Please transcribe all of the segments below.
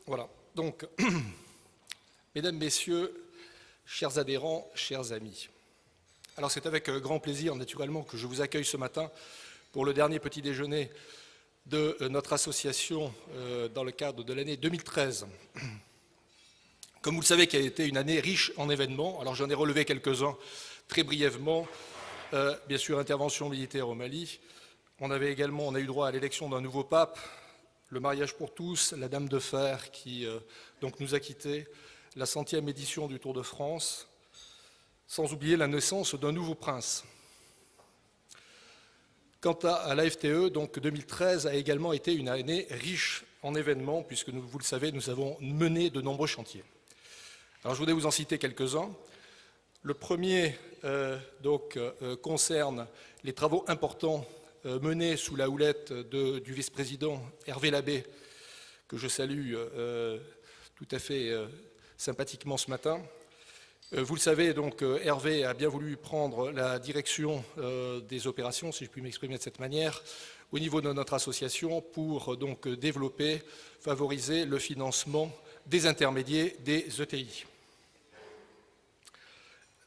Voilà. Donc, mesdames, messieurs, chers adhérents, chers amis. Alors c'est avec grand plaisir, naturellement, que je vous accueille ce matin pour le dernier petit déjeuner de notre association dans le cadre de l'année 2013. Comme vous le savez, qui a été une année riche en événements, alors j'en ai relevé quelques-uns très brièvement. Bien sûr, intervention militaire au Mali. On a eu droit à l'élection d'un nouveau pape, le mariage pour tous, la Dame de Fer qui donc nous a quittés, la 100e édition du Tour de France, sans oublier la naissance d'un nouveau prince. Quant à l'AFTE, donc 2013 a également été une année riche en événements, puisque vous le savez, nous avons mené de nombreux chantiers. Alors je voudrais vous en citer quelques-uns. Le premier concerne les travaux importants menés sous la houlette du vice-président Hervé Labbé, que je salue tout à fait sympathiquement ce matin. Vous le savez, donc, Hervé a bien voulu prendre la direction des opérations, si je puis m'exprimer de cette manière, au niveau de notre association pour donc développer, favoriser le financement des intermédiaires des ETI.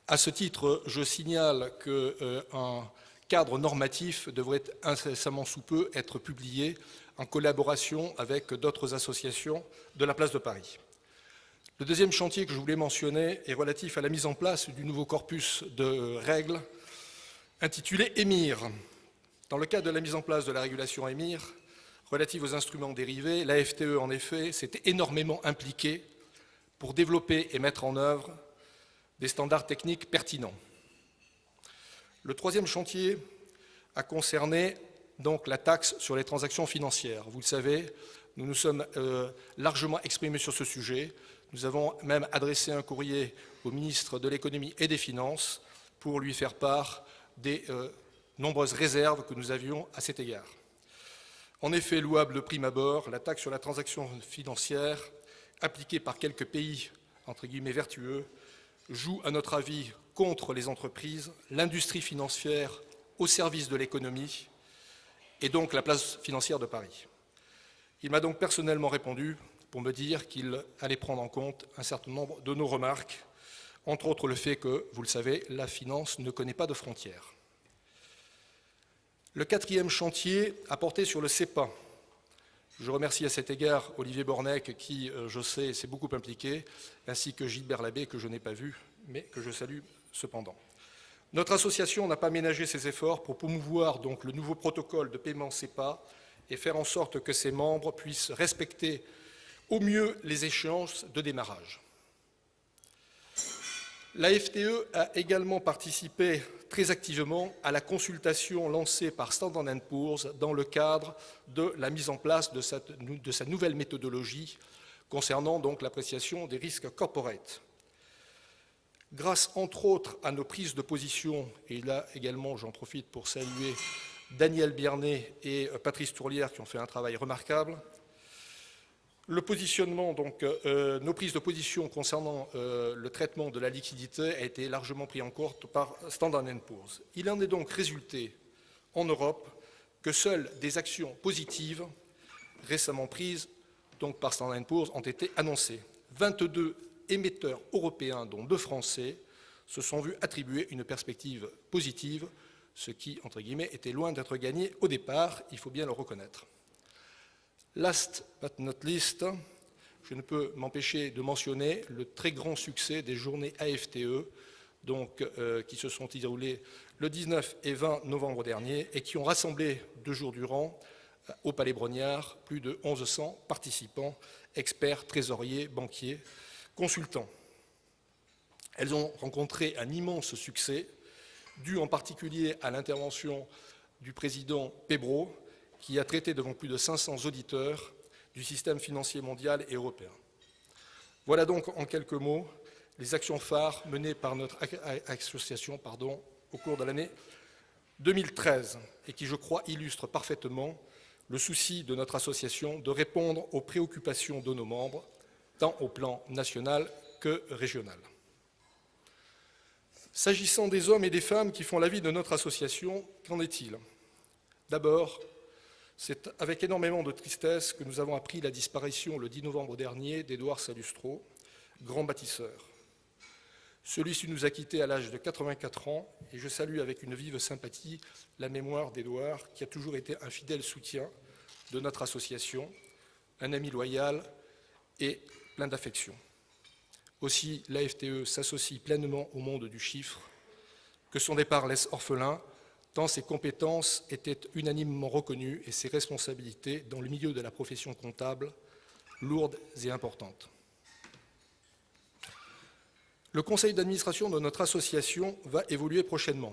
À ce titre, je signale qu'un cadre normatif devrait incessamment sous peu être publié en collaboration avec d'autres associations de la place de Paris. Le deuxième chantier que je voulais mentionner est relatif à la mise en place du nouveau corpus de règles intitulé EMIR. Dans le cadre de la mise en place de la régulation EMIR, relative aux instruments dérivés, la FTE, en effet, s'était énormément impliquée pour développer et mettre en œuvre des standards techniques pertinents. Le troisième chantier a concerné donc la taxe sur les transactions financières. Vous le savez, nous nous sommes largement exprimés sur ce sujet. Nous avons même adressé un courrier au ministre de l'Économie et des Finances pour lui faire part des nombreuses réserves que nous avions à cet égard. En effet, louable de prime abord, la taxe sur la transaction financière, appliquée par quelques pays, entre guillemets, vertueux, joue, à notre avis, contre les entreprises, l'industrie financière au service de l'économie et donc la place financière de Paris. Il m'a donc personnellement répondu pour me dire qu'il allait prendre en compte un certain nombre de nos remarques, entre autres le fait que, vous le savez, la finance ne connaît pas de frontières. Le quatrième chantier a porté sur le CEPA. Je remercie à cet égard Olivier Bornec qui, je sais, s'est beaucoup impliqué, ainsi que Gilbert Labbé, que je n'ai pas vu, mais que je salue cependant. Notre association n'a pas ménagé ses efforts pour promouvoir donc le nouveau protocole de paiement CEPA et faire en sorte que ses membres puissent respecter au mieux les échéances de démarrage. La FTE a également participé très activement à la consultation lancée par Standard & Poor's dans le cadre de la mise en place de sa nouvelle méthodologie concernant donc l'appréciation des risques corporate. Grâce entre autres à nos prises de position, et là également j'en profite pour saluer Daniel Biernet et Patrice Tourlière qui ont fait un travail remarquable, le positionnement, donc nos prises de position concernant le traitement de la liquidité a été largement pris en compte par Standard & Poor's. Il en est donc résulté en Europe que seules des actions positives récemment prises donc par Standard & Poor's ont été annoncées. 22 émetteurs européens, dont 2 Français, se sont vus attribuer une perspective positive, ce qui, entre guillemets, était loin d'être gagné au départ, il faut bien le reconnaître. Last but not least, je ne peux m'empêcher de mentionner le très grand succès des journées AFTE, donc, qui se sont déroulées le 19 et 20 novembre dernier et qui ont rassemblé 2 jours durant au Palais Brognard plus de 1100 participants, experts, trésoriers, banquiers, consultants. Elles ont rencontré un immense succès, dû en particulier à l'intervention du président Pébro, qui a traité devant plus de 500 auditeurs du système financier mondial et européen. Voilà donc en quelques mots les actions phares menées par notre association au cours de l'année 2013 et qui, je crois, illustrent parfaitement le souci de notre association de répondre aux préoccupations de nos membres, tant au plan national que régional. S'agissant des hommes et des femmes qui font la vie de notre association, qu'en est-il ? D'abord, C'est avec énormément de tristesse que nous avons appris la disparition le 10 novembre dernier d'Édouard Salustro, grand bâtisseur. Celui-ci nous a quittés à l'âge de 84 ans et je salue avec une vive sympathie la mémoire d'Édouard qui a toujours été un fidèle soutien de notre association, un ami loyal et plein d'affection. Aussi, l'AFTE s'associe pleinement au monde du chiffre, que son départ laisse orphelin, tant ses compétences étaient unanimement reconnues et ses responsabilités dans le milieu de la profession comptable lourdes et importantes. Le conseil d'administration de notre association va évoluer prochainement.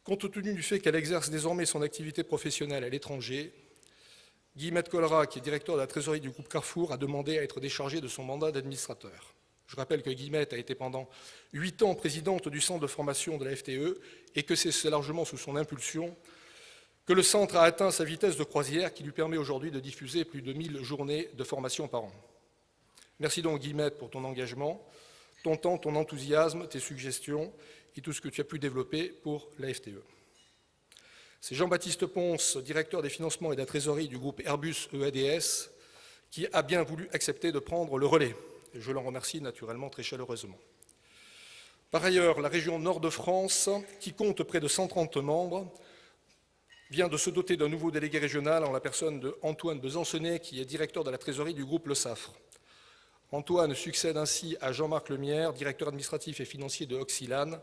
Compte tenu du fait qu'elle exerce désormais son activité professionnelle à l'étranger, Guillemette Colrat, qui est directeur de la trésorerie du groupe Carrefour, a demandé à être déchargé de son mandat d'administrateur. Je rappelle que Guillemette a été pendant 8 ans présidente du centre de formation de la FTE et que c'est largement sous son impulsion que le centre a atteint sa vitesse de croisière qui lui permet aujourd'hui de diffuser plus de 1000 journées de formation par an. Merci donc Guillemette pour ton engagement, ton temps, ton enthousiasme, tes suggestions et tout ce que tu as pu développer pour la FTE. C'est Jean-Baptiste Ponce, directeur des financements et de la trésorerie du groupe Airbus EADS, qui a bien voulu accepter de prendre le relais. Et je l'en remercie naturellement très chaleureusement. Par ailleurs, la région Nord de France, qui compte près de 130 membres, vient de se doter d'un nouveau délégué régional en la personne de Antoine Besançonnet, qui est directeur de la trésorerie du groupe Le Safre. Antoine succède ainsi à Jean-Marc Lemierre, directeur administratif et financier de Oxylane.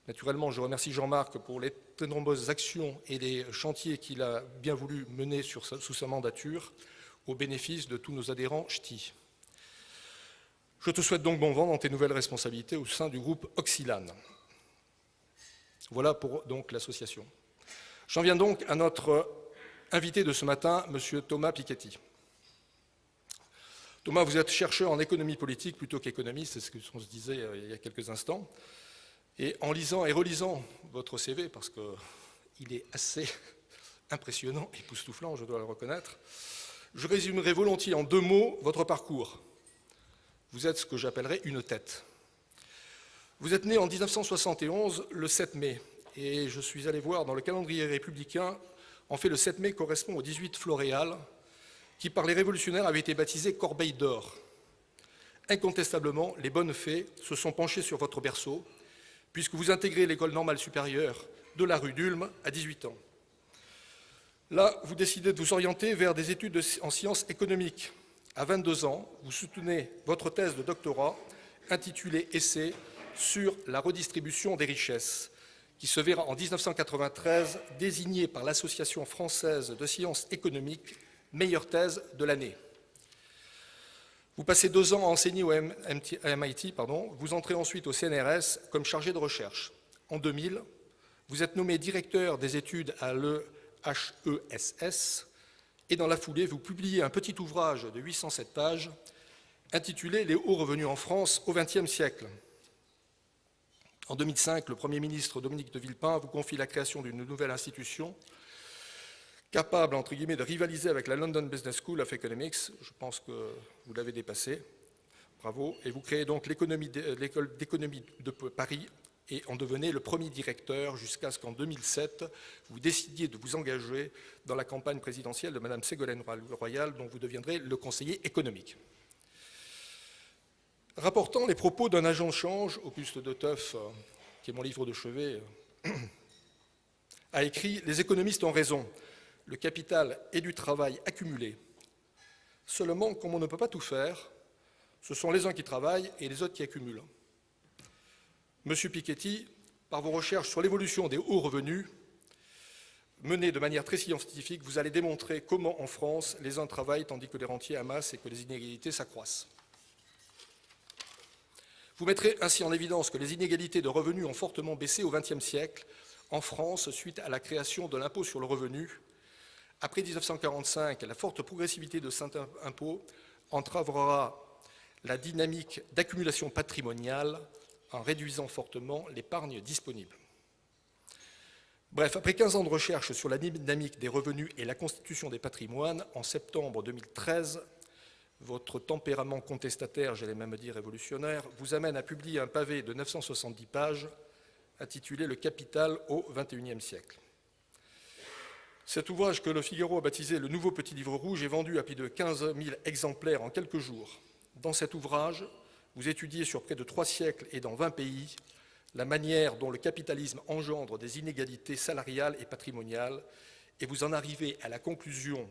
Naturellement, je remercie Jean-Marc pour les très nombreuses actions et les chantiers qu'il a bien voulu mener sous sa mandature, au bénéfice de tous nos adhérents ch'tis. Je te souhaite donc bon vent dans tes nouvelles responsabilités au sein du groupe Oxylane. Voilà pour donc l'association. J'en viens donc à notre invité de ce matin, M. Thomas Piketty. Thomas, vous êtes chercheur en économie politique plutôt qu'économiste, c'est ce qu'on se disait il y a quelques instants. Et en lisant et relisant votre CV, parce qu'il est assez impressionnant, époustouflant, je dois le reconnaître, je résumerai volontiers en 2 mots votre parcours. Vous êtes ce que j'appellerais une tête. Vous êtes né en 1971, le 7 mai, et je suis allé voir dans le calendrier républicain, en fait le 7 mai correspond au 18 Floréal, qui par les révolutionnaires avait été baptisé Corbeille d'or. Incontestablement, les bonnes fées se sont penchées sur votre berceau, puisque vous intégrez l'école normale supérieure de la rue d'Ulm à 18 ans. Là, vous décidez de vous orienter vers des études en sciences économiques. À 22 ans, vous soutenez votre thèse de doctorat intitulée « Essai sur la redistribution des richesses », qui se verra en 1993 désignée par l'Association française de sciences économiques meilleure thèse de l'année. Vous passez 2 ans à enseigner au MIT, vous entrez ensuite au CNRS comme chargé de recherche. En 2000, vous êtes nommé directeur des études à l'EHESS et dans la foulée, vous publiez un petit ouvrage de 807 pages intitulé « Les hauts revenus en France au XXe siècle ». En 2005, le Premier ministre Dominique de Villepin vous confie la création d'une nouvelle institution capable, entre guillemets, de rivaliser avec la London Business School of Economics. Je pense que vous l'avez dépassé. Bravo. Et vous créez donc l'école d'économie de Paris et en devenez le premier directeur jusqu'à ce qu'en 2007, vous décidiez de vous engager dans la campagne présidentielle de Mme Ségolène Royal, dont vous deviendrez le conseiller économique. Rapportant les propos d'un agent de change, Auguste de Teuf, qui est mon livre de chevet, a écrit « Les économistes ont raison. Le capital est du travail accumulé. Seulement, comme on ne peut pas tout faire, ce sont les uns qui travaillent et les autres qui accumulent. » Monsieur Piketty, par vos recherches sur l'évolution des hauts revenus, menées de manière très scientifique, vous allez démontrer comment en France les uns travaillent tandis que les rentiers amassent et que les inégalités s'accroissent. Vous mettrez ainsi en évidence que les inégalités de revenus ont fortement baissé au XXe siècle en France suite à la création de l'impôt sur le revenu. Après 1945, la forte progressivité de cet impôt entravera la dynamique d'accumulation patrimoniale en réduisant fortement l'épargne disponible. Bref, après 15 ans de recherche sur la dynamique des revenus et la constitution des patrimoines, en septembre 2013, votre tempérament contestataire, j'allais même dire révolutionnaire, vous amène à publier un pavé de 970 pages intitulé « Le capital au XXIe siècle ». Cet ouvrage que Le Figaro a baptisé Le Nouveau Petit Livre Rouge est vendu à plus de 15 000 exemplaires en quelques jours. Dans cet ouvrage, vous étudiez sur près de 3 siècles et dans 20 pays la manière dont le capitalisme engendre des inégalités salariales et patrimoniales, et vous en arrivez à la conclusion,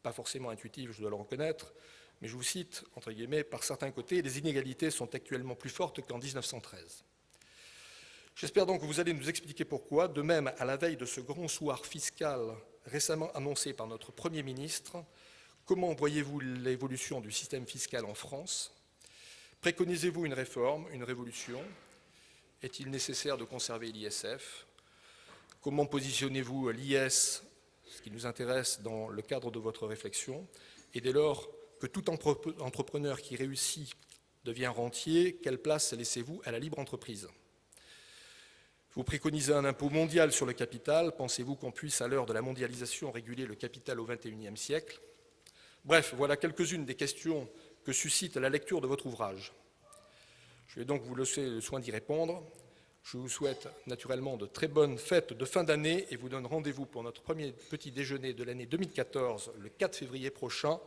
pas forcément intuitive, je dois le reconnaître, mais je vous cite, entre guillemets, par certains côtés, les inégalités sont actuellement plus fortes qu'en 1913. J'espère donc que vous allez nous expliquer pourquoi, de même à la veille de ce grand soir fiscal récemment annoncé par notre Premier ministre, comment voyez-vous l'évolution du système fiscal en France? Préconisez-vous une réforme, une révolution? Est-il nécessaire de conserver l'ISF? Comment positionnez-vous l'IS, ce qui nous intéresse dans le cadre de votre réflexion? Et dès lors que tout entrepreneur qui réussit devient rentier, quelle place laissez-vous à la libre entreprise? Vous préconisez un impôt mondial sur le capital. Pensez-vous qu'on puisse, à l'heure de la mondialisation, réguler le capital au XXIe siècle? Bref, voilà quelques-unes des questions que suscite la lecture de votre ouvrage. Je vais donc vous laisser le soin d'y répondre. Je vous souhaite naturellement de très bonnes fêtes de fin d'année et vous donne rendez-vous pour notre premier petit déjeuner de l'année 2014, le 4 février prochain,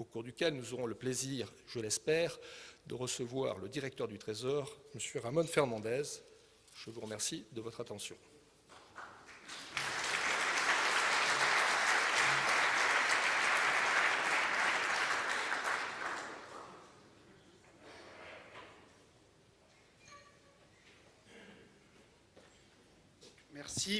au cours duquel nous aurons le plaisir, je l'espère, de recevoir le directeur du Trésor, M. Ramon Fernandez. Je vous remercie de votre attention.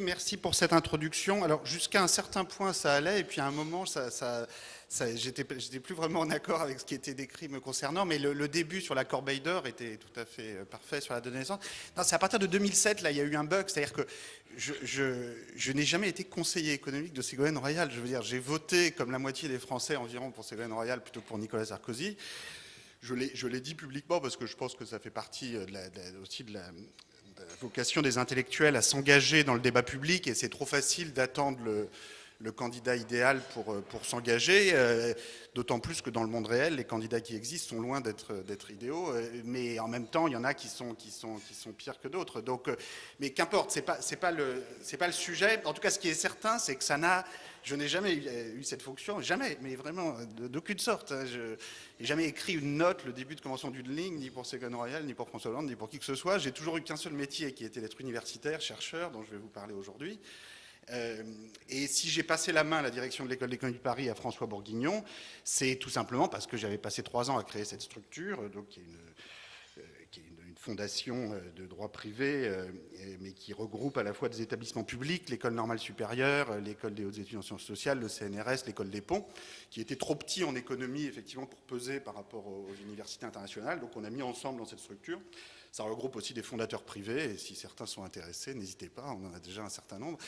Merci pour cette introduction. Alors jusqu'à un certain point ça allait et puis à un moment j'étais plus vraiment en accord avec ce qui était décrit me concernant, mais le début sur la corbeille d'or était tout à fait parfait sur la donnée naissance. Non, c'est à partir de 2007 là il y a eu un bug, c'est-à-dire que je n'ai jamais été conseiller économique de Ségolène Royal. Je veux dire, j'ai voté comme la moitié des Français environ pour Ségolène Royal plutôt que pour Nicolas Sarkozy. Je l'ai dit publiquement parce que je pense que ça fait partie aussi de la vocation des intellectuels à s'engager dans le débat public et c'est trop facile d'attendre le candidat idéal pour s'engager, d'autant plus que dans le monde réel, les candidats qui existent sont loin d'être idéaux, mais en même temps, il y en a qui sont pires que d'autres. Donc, mais qu'importe, c'est pas le sujet. En tout cas, ce qui est certain, c'est que je n'ai jamais eu cette fonction, jamais, mais vraiment d'aucune sorte. Je n'ai jamais écrit une note, le début de convention d'une ligne, ni pour Ségolène Royal, ni pour François Hollande, ni pour qui que ce soit. J'ai toujours eu qu'un seul métier, qui était d'être universitaire, chercheur, dont je vais vous parler aujourd'hui. Et si j'ai passé la main à la direction de l'École d'économie de Paris à François Bourguignon, c'est tout simplement parce que j'avais passé 3 ans à créer cette structure, donc qui est une fondation de droit privé, mais qui regroupe à la fois des établissements publics, l'École normale supérieure, l'École des hautes études en sciences sociales, le CNRS, l'École des ponts, qui était trop petit en économie, effectivement, pour peser par rapport aux universités internationales. Donc on a mis ensemble dans cette structure. Ça regroupe aussi des fondateurs privés, et si certains sont intéressés, n'hésitez pas, on en a déjà un certain nombre.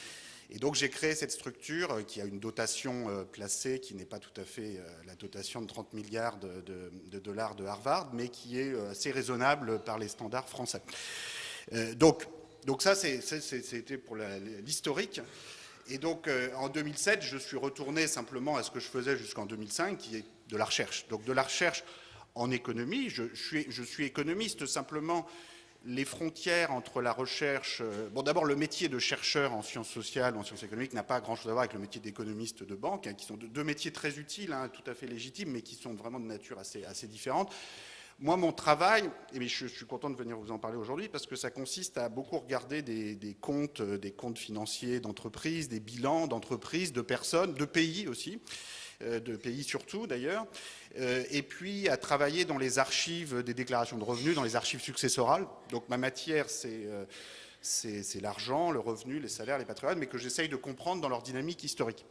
Et donc j'ai créé cette structure qui a une dotation placée qui n'est pas tout à fait la dotation de 30 milliards de dollars de Harvard, mais qui est assez raisonnable par les standards français. Donc ça, c'était pour l'historique. Et donc en 2007, je suis retourné simplement à ce que je faisais jusqu'en 2005, qui est de la recherche. Donc de la recherche en économie, je suis économiste, simplement les frontières entre la recherche... Bon, d'abord, le métier de chercheur en sciences sociales, en sciences économiques, n'a pas grand-chose à voir avec le métier d'économiste de banque, qui sont deux métiers très utiles, tout à fait légitimes, mais qui sont vraiment de nature assez différente. Moi, mon travail, et je suis content de venir vous en parler aujourd'hui, parce que ça consiste à beaucoup regarder des comptes financiers d'entreprises, des bilans d'entreprises, de personnes, de pays aussi, de pays surtout d'ailleurs, et puis à travailler dans les archives des déclarations de revenus, dans les archives successorales. Donc ma matière, c'est l'argent, le revenu, les salaires, les patrimoines, mais que j'essaye de comprendre dans leur dynamique historique.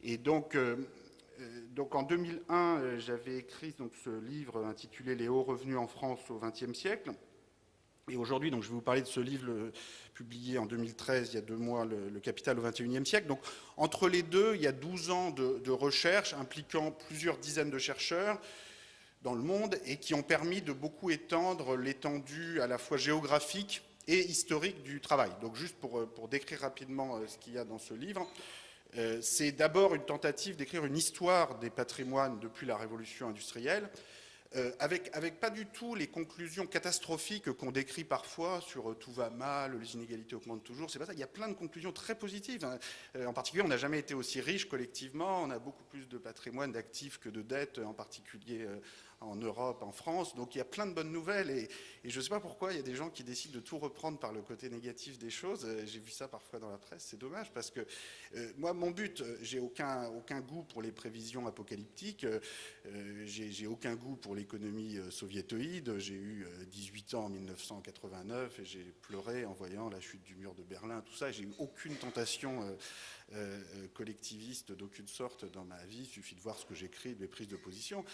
Et donc en 2001, j'avais écrit ce livre intitulé « Les hauts revenus en France au XXe siècle ». Et aujourd'hui, donc, je vais vous parler de ce livre publié en 2013, il y a 2 mois, Le Capital au XXIe siècle. Donc, entre les deux, il y a 12 ans de recherche impliquant plusieurs dizaines de chercheurs dans le monde et qui ont permis de beaucoup étendre l'étendue à la fois géographique et historique du travail. Donc, juste pour décrire rapidement ce qu'il y a dans ce livre, c'est d'abord une tentative d'écrire une histoire des patrimoines depuis la révolution industrielle, avec pas du tout les conclusions catastrophiques qu'on décrit parfois sur tout va mal, les inégalités augmentent toujours. C'est pas ça. Il y a plein de conclusions très positives. En particulier, on n'a jamais été aussi riche collectivement. On a beaucoup plus de patrimoine, d'actifs que de dettes, en particulier en Europe, en France. Donc il y a plein de bonnes nouvelles. Et je ne sais pas pourquoi il y a des gens qui décident de tout reprendre par le côté négatif des choses. J'ai vu ça parfois dans la presse. C'est dommage parce que moi, mon but, j'ai aucun goût pour les prévisions apocalyptiques. J'ai aucun goût pour l'économie soviétoïde. J'ai eu 18 ans en 1989 et j'ai pleuré en voyant la chute du mur de Berlin, tout ça. J'ai eu aucune tentation collectiviste d'aucune sorte dans ma vie. Il suffit de voir ce que j'écris, mes prises de position.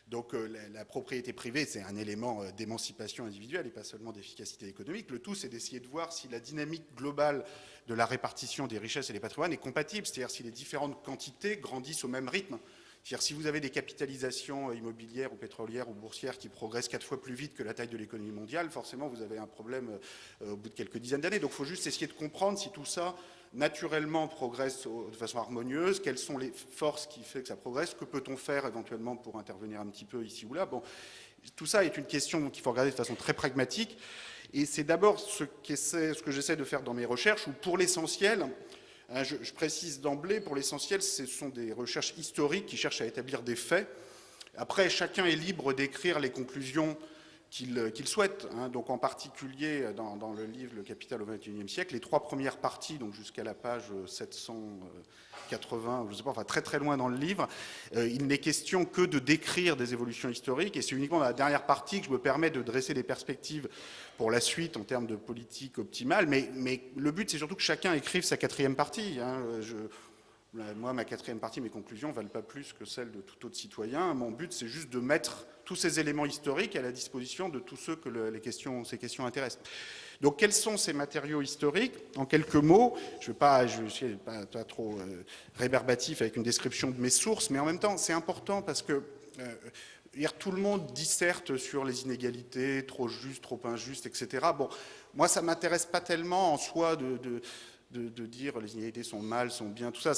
Donc la propriété privée, c'est un élément d'émancipation individuelle et pas seulement d'efficacité économique. Le tout, c'est d'essayer de voir si la dynamique globale de la répartition des richesses et des patrimoines est compatible, c'est-à-dire si les différentes quantités grandissent au même rythme. C'est-à-dire si vous avez des capitalisations immobilières ou pétrolières ou boursières qui progressent 4 fois plus vite que la taille de l'économie mondiale, forcément vous avez un problème au bout de quelques dizaines d'années. Donc il faut juste essayer de comprendre si tout ça naturellement progresse de façon harmonieuse, quelles sont les forces qui font que ça progresse, que peut-on faire éventuellement pour intervenir un petit peu ici ou là. Bon, tout ça est une question qu'il faut regarder de façon très pragmatique. Et c'est d'abord ce que j'essaie de faire dans mes recherches, où pour l'essentiel, je précise d'emblée, pour l'essentiel, ce sont des recherches historiques qui cherchent à établir des faits. Après, chacun est libre d'écrire les conclusions qu'il souhaite. Donc en particulier, dans le livre « Le Capital au XXIe siècle », les 3 premières parties, donc jusqu'à la page 780, je ne sais pas, enfin très très loin dans le livre, il n'est question que de décrire des évolutions historiques, et c'est uniquement dans la dernière partie que je me permets de dresser des perspectives pour la suite en termes de politique optimale, mais le but c'est surtout que chacun écrive sa 4e partie. Moi, ma 4e partie, mes conclusions ne valent pas plus que celles de tout autre citoyen. Mon but, c'est juste de mettre tous ces éléments historiques à la disposition de tous ceux que ces questions intéressent. Donc, quels sont ces matériaux historiques? En quelques mots, je ne suis pas trop rébarbatif avec une description de mes sources, mais en même temps, c'est important parce que tout le monde disserte sur les inégalités, trop justes, trop injustes, etc. Bon, moi, ça ne m'intéresse pas tellement en soi de dire les inégalités sont mal, sont bien, tout ça.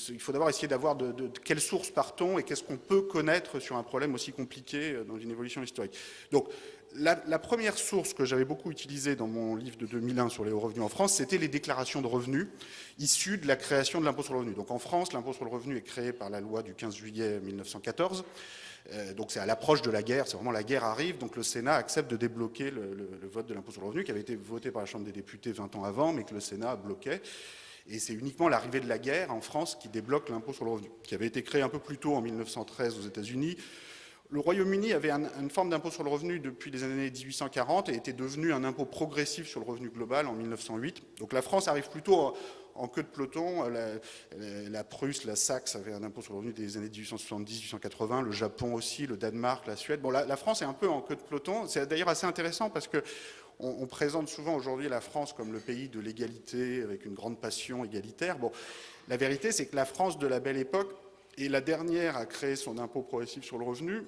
Il faut d'abord essayer d'avoir de quelles sources partons et qu'est-ce qu'on peut connaître sur un problème aussi compliqué dans une évolution historique. Donc, la première source que j'avais beaucoup utilisée dans mon livre de 2001 sur les hauts revenus en France, c'était les déclarations de revenus issues de la création de l'impôt sur le revenu. Donc en France, l'impôt sur le revenu est créé par la loi du 15 juillet 1914. Donc c'est à l'approche de la guerre, c'est vraiment la guerre arrive, donc le Sénat accepte de débloquer le vote de l'impôt sur le revenu qui avait été voté par la Chambre des députés 20 ans avant, mais que le Sénat bloquait. Et c'est uniquement l'arrivée de la guerre en France qui débloque l'impôt sur le revenu, qui avait été créé un peu plus tôt en 1913 aux États-Unis. Le Royaume-Uni avait une forme d'impôt sur le revenu depuis les années 1840 et était devenu un impôt progressif sur le revenu global en 1908. Donc la France arrive plutôt en queue de peloton. La Prusse, la Saxe avait un impôt sur le revenu des années 1870-1880, le Japon aussi, le Danemark, la Suède. Bon, la France est un peu en queue de peloton. C'est d'ailleurs assez intéressant parce que on présente souvent aujourd'hui la France comme le pays de l'égalité, avec une grande passion égalitaire. Bon, la vérité, c'est que la France de la Belle Époque est la dernière à créer son impôt progressif sur le revenu,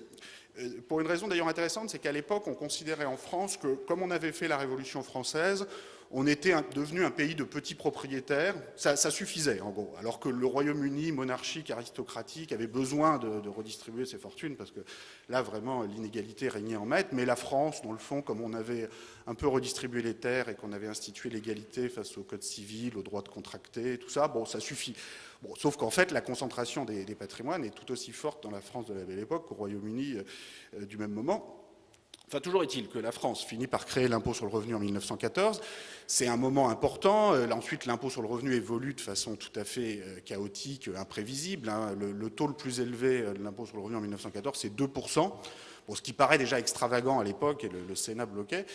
pour une raison d'ailleurs intéressante, c'est qu'à l'époque, on considérait en France que, comme on avait fait la Révolution française, on était devenu un pays de petits propriétaires, ça suffisait en gros, alors que le Royaume-Uni, monarchique, aristocratique, avait besoin de redistribuer ses fortunes, parce que là vraiment l'inégalité régnait en maître, mais la France, dans le fond, comme on avait un peu redistribué les terres et qu'on avait institué l'égalité face au code civil, au droit de contracter, tout ça, bon, ça suffit. Bon, sauf qu'en fait, la concentration des patrimoines est tout aussi forte dans la France de la Belle Époque qu'au Royaume-Uni du même moment. Enfin, toujours est-il que la France finit par créer l'impôt sur le revenu en 1914. C'est un moment important. Ensuite, l'impôt sur le revenu évolue de façon tout à fait chaotique, imprévisible. Le taux le plus élevé de l'impôt sur le revenu en 1914, c'est 2%. Bon, ce qui paraît déjà extravagant à l'époque, et le Sénat bloquait.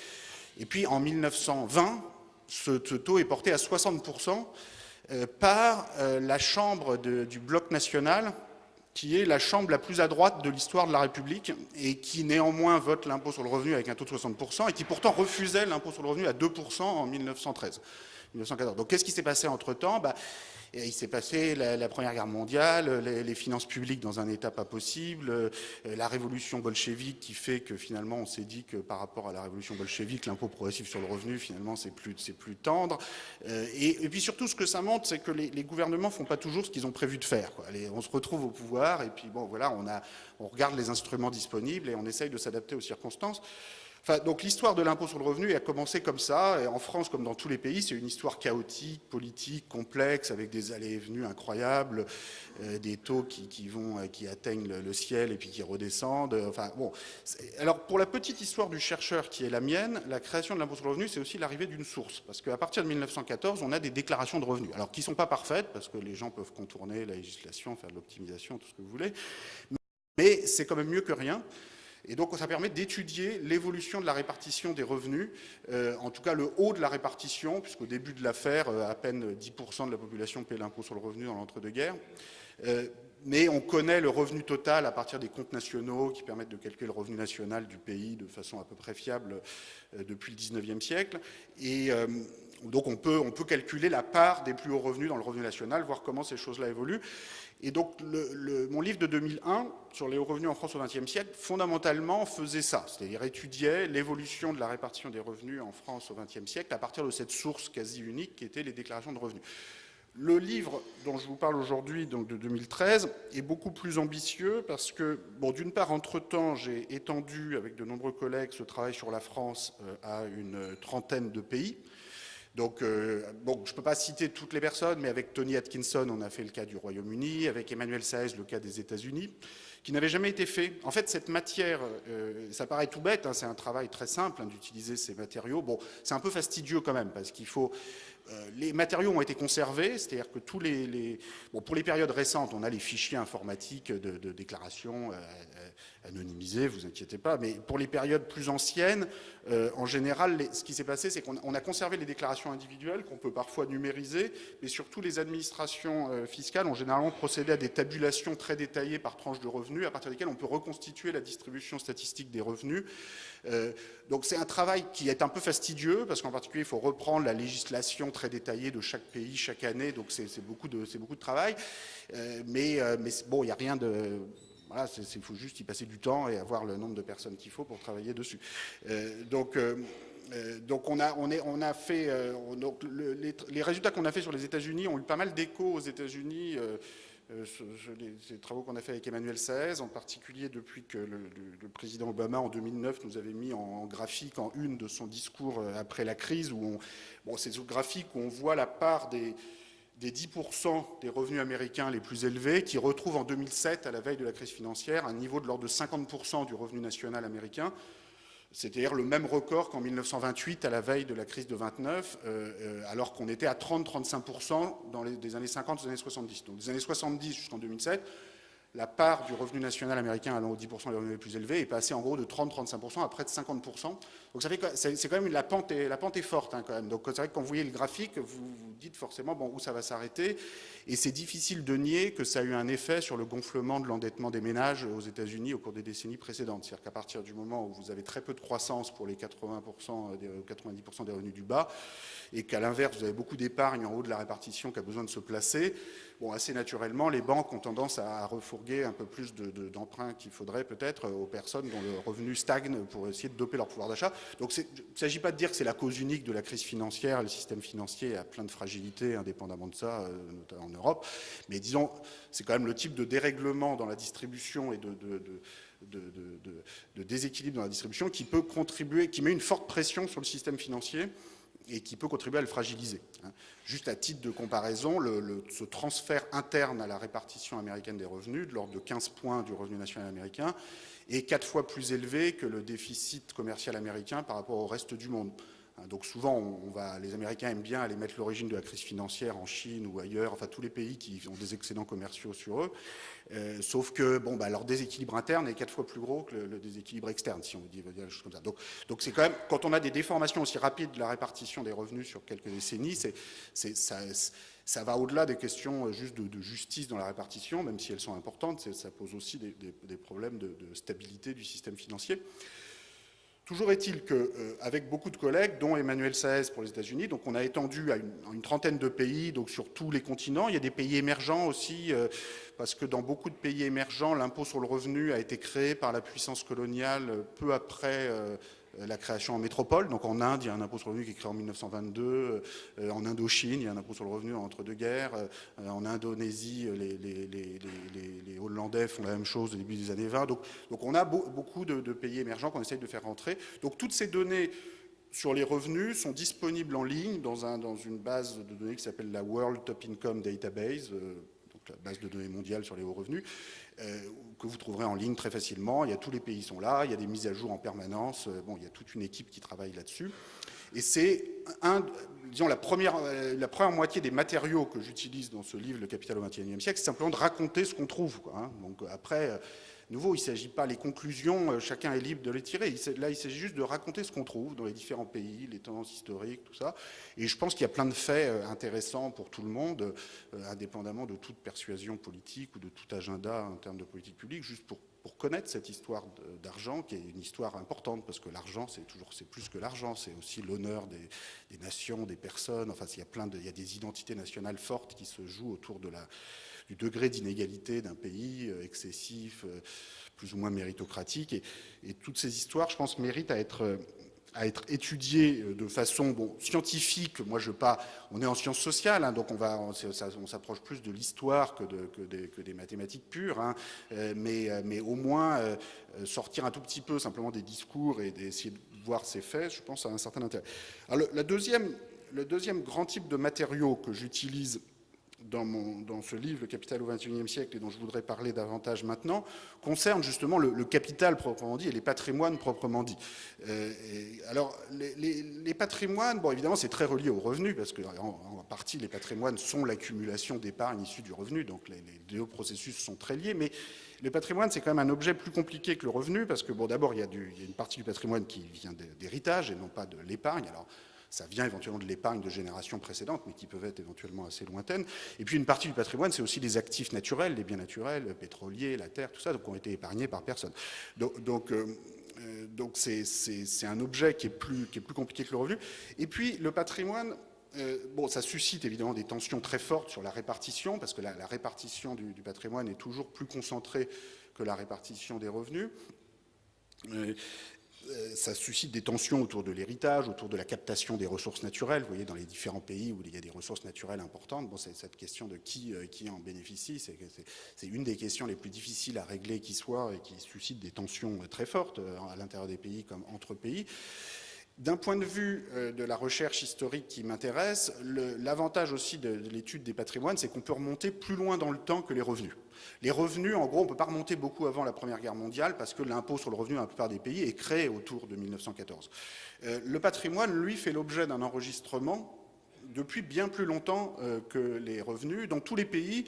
Et puis, en 1920, ce taux est porté à 60% par la Chambre du Bloc national, qui est la chambre la plus à droite de l'histoire de la République et qui néanmoins vote l'impôt sur le revenu avec un taux de 60% et qui pourtant refusait l'impôt sur le revenu à 2% en 1913. Donc qu'est-ce qui s'est passé entre-temps ? Et il s'est passé la Première Guerre mondiale, les finances publiques dans un état pas possible, la révolution bolchevique qui fait que finalement on s'est dit que par rapport à la révolution bolchevique, l'impôt progressif sur le revenu, finalement c'est plus tendre. Et puis surtout ce que ça montre, c'est que les gouvernements font pas toujours ce qu'ils ont prévu de faire, quoi. On se retrouve au pouvoir et puis bon voilà, on regarde les instruments disponibles et on essaye de s'adapter aux circonstances. Enfin, donc l'histoire de l'impôt sur le revenu a commencé comme ça, et en France comme dans tous les pays, c'est une histoire chaotique, politique, complexe, avec des allées et venues incroyables, des taux qui atteignent le ciel et puis qui redescendent. Enfin bon. Alors pour la petite histoire du chercheur qui est la mienne, la création de l'impôt sur le revenu, c'est aussi l'arrivée d'une source, parce qu'à partir de 1914, on a des déclarations de revenus, alors qui ne sont pas parfaites, parce que les gens peuvent contourner la législation, faire de l'optimisation, tout ce que vous voulez, mais c'est quand même mieux que rien. Et donc ça permet d'étudier l'évolution de la répartition des revenus, en tout cas le haut de la répartition, puisqu'au début de l'affaire, à peine 10% de la population paie l'impôt sur le revenu dans l'entre-deux-guerres. Mais on connaît le revenu total à partir des comptes nationaux qui permettent de calculer le revenu national du pays de façon à peu près fiable depuis le 19e siècle. Et donc on peut calculer la part des plus hauts revenus dans le revenu national, voir comment ces choses-là évoluent. Et donc mon livre de 2001 sur les hauts revenus en France au XXe siècle, fondamentalement faisait ça, c'est-à-dire étudiait l'évolution de la répartition des revenus en France au XXe siècle à partir de cette source quasi unique qui était les déclarations de revenus. Le livre dont je vous parle aujourd'hui, donc de 2013, est beaucoup plus ambitieux parce que, bon, d'une part, entre-temps, j'ai étendu avec de nombreux collègues ce travail sur la France à une trentaine de pays. Donc, bon, je ne peux pas citer toutes les personnes, mais avec Tony Atkinson, on a fait le cas du Royaume-Uni, avec Emmanuel Saez, le cas des États-Unis, qui n'avait jamais été fait. En fait, cette matière, ça paraît tout bête, hein, c'est un travail très simple d'utiliser ces matériaux. Bon, c'est un peu fastidieux quand même, parce qu'il faut... les matériaux ont été conservés, c'est-à-dire que bon, pour les périodes récentes, on a les fichiers informatiques de déclaration anonymisés, vous inquiétez pas, mais pour les périodes plus anciennes, en général, ce qui s'est passé, c'est qu'on a conservé les déclarations individuelles, qu'on peut parfois numériser, mais surtout les administrations fiscales ont généralement procédé à des tabulations très détaillées par tranche de revenus, à partir desquelles on peut reconstituer la distribution statistique des revenus. Donc c'est un travail qui est un peu fastidieux, parce qu'en particulier, il faut reprendre la législation très détaillée de chaque pays chaque année, donc c'est beaucoup de travail. Mais bon, il n'y a rien de... Voilà, il faut juste y passer du temps et avoir le nombre de personnes qu'il faut pour travailler dessus. Donc on a fait... les résultats qu'on a fait sur les États-Unis ont eu pas mal d'écho aux États-Unis. Ces travaux qu'on a fait avec Emmanuel Saez, en particulier depuis que le président Obama en 2009 nous avait mis en graphique en une de son discours après la crise, où c'est ce graphique où on voit la part des 10% des revenus américains les plus élevés qui retrouvent en 2007, à la veille de la crise financière, un niveau de l'ordre de 50% du revenu national américain. C'est-à-dire le même record qu'en 1928, à la veille de la crise de 29, alors qu'on était à 30-35% dans des années 50 aux années 70. Donc des années 70 jusqu'en 2007, la part du revenu national américain allant aux 10% des revenus les plus élevés est passée en gros de 30-35% à près de 50%. Donc ça fait que c'est quand même la pente est forte hein, quand même. Donc c'est vrai que quand vous voyez le graphique, vous vous dites forcément bon, où ça va s'arrêter. Et c'est difficile de nier que ça a eu un effet sur le gonflement de l'endettement des ménages aux États-Unis au cours des décennies précédentes. C'est-à-dire qu'à partir du moment où vous avez très peu de croissance pour les 90% des revenus du bas, et qu'à l'inverse, vous avez beaucoup d'épargne en haut de la répartition qui a besoin de se placer, bon, assez naturellement, les banques ont tendance à refourguer un peu plus d'emprunts qu'il faudrait peut-être aux personnes dont le revenu stagne pour essayer de doper leur pouvoir d'achat. Donc il ne s'agit pas de dire que c'est la cause unique de la crise financière. Le système financier a plein de fragilités indépendamment de ça, notamment en Europe. Mais disons, c'est quand même le type de dérèglement dans la distribution et de déséquilibre dans la distribution qui peut contribuer, qui met une forte pression sur le système financier et qui peut contribuer à le fragiliser. Juste à titre de comparaison, ce transfert interne à la répartition américaine des revenus, de l'ordre de 15 points du revenu national américain, est 4 fois plus élevé que le déficit commercial américain par rapport au reste du monde. Donc souvent, les Américains aiment bien aller mettre l'origine de la crise financière en Chine ou ailleurs, enfin tous les pays qui ont des excédents commerciaux sur eux, sauf que leur déséquilibre interne est 4 fois plus gros que le déséquilibre externe, si on veut dire des choses comme ça. Donc c'est quand même, quand on a des déformations aussi rapides de la répartition des revenus sur quelques décennies, ça va au-delà des questions juste de justice dans la répartition, même si elles sont importantes, ça pose aussi des problèmes de stabilité du système financier. Toujours est-il qu'avec beaucoup de collègues, dont Emmanuel Saez pour les États-Unis, donc on a étendu à une trentaine de pays, donc sur tous les continents. Il y a des pays émergents aussi, parce que dans beaucoup de pays émergents, l'impôt sur le revenu a été créé par la puissance coloniale peu après la création en métropole. Donc en Inde, il y a un impôt sur le revenu qui est créé en 1922. En Indochine, il y a un impôt sur le revenu entre deux guerres. En Indonésie, les Hollandais font la même chose au début des années 20. Donc on a beaucoup de pays émergents qu'on essaye de faire rentrer. Donc toutes ces données sur les revenus sont disponibles en ligne dans une base de données qui s'appelle la World Top Income Database, donc la base de données mondiale sur les hauts revenus, que vous trouverez en ligne très facilement. Il y a tous les pays sont là, il y a des mises à jour en permanence. Bon, il y a toute une équipe qui travaille là-dessus. Et c'est disons, la première moitié des matériaux que j'utilise dans ce livre, Le Capital au XXIe siècle, c'est simplement de raconter ce qu'on trouve, quoi, hein. Donc après, nouveau, il ne s'agit pas les conclusions, chacun est libre de les tirer. Là, il s'agit juste de raconter ce qu'on trouve dans les différents pays, les tendances historiques, tout ça. Et je pense qu'il y a plein de faits intéressants pour tout le monde, indépendamment de toute persuasion politique ou de tout agenda en termes de politique publique, juste pour connaître cette histoire d'argent, qui est une histoire importante, parce que l'argent, c'est plus que l'argent, c'est aussi l'honneur des nations, des personnes. Enfin, il y a des identités nationales fortes qui se jouent autour du degré d'inégalité d'un pays excessif, plus ou moins méritocratique. Et toutes ces histoires, je pense, méritent à être étudiées de façon scientifique. Moi, on est en sciences sociales, hein, donc on s'approche plus de l'histoire que des mathématiques pures, hein, mais au moins sortir un tout petit peu simplement des discours et d'essayer de voir ces faits, je pense, a un certain intérêt. Alors, le deuxième grand type de matériaux que j'utilise dans ce livre, Le Capital au XXIe siècle, et dont je voudrais parler davantage maintenant, concerne justement le capital proprement dit et les patrimoines proprement dit. Alors, les patrimoines, bon, évidemment, c'est très relié aux revenus, parce que en partie, les patrimoines sont l'accumulation d'épargne issue du revenu, donc les deux processus sont très liés, mais le patrimoine, c'est quand même un objet plus compliqué que le revenu, parce que, bon, d'abord, il y a une partie du patrimoine qui vient d'héritage et non pas de l'épargne. Alors, ça vient éventuellement de l'épargne de générations précédentes, mais qui peuvent être éventuellement assez lointaines. Et puis une partie du patrimoine, c'est aussi les actifs naturels, les biens naturels, le pétrolier, la terre, tout ça, donc, qui ont été épargnés par personne. Donc c'est un objet qui est plus compliqué que le revenu. Et puis le patrimoine, ça suscite évidemment des tensions très fortes sur la répartition, parce que la répartition du patrimoine est toujours plus concentrée que la répartition des revenus. Ça suscite des tensions autour de l'héritage, autour de la captation des ressources naturelles. Vous voyez, dans les différents pays où il y a des ressources naturelles importantes, c'est cette question de qui en bénéficie. C'est une des questions les plus difficiles à régler qui soit et qui suscite des tensions très fortes à l'intérieur des pays comme entre pays. D'un point de vue de la recherche historique qui m'intéresse, l'avantage aussi de l'étude des patrimoines, c'est qu'on peut remonter plus loin dans le temps que les revenus. Les revenus, en gros, on ne peut pas remonter beaucoup avant la Première Guerre mondiale parce que l'impôt sur le revenu dans la plupart des pays est créé autour de 1914. Le patrimoine, lui, fait l'objet d'un enregistrement depuis bien plus longtemps que les revenus dans tous les pays,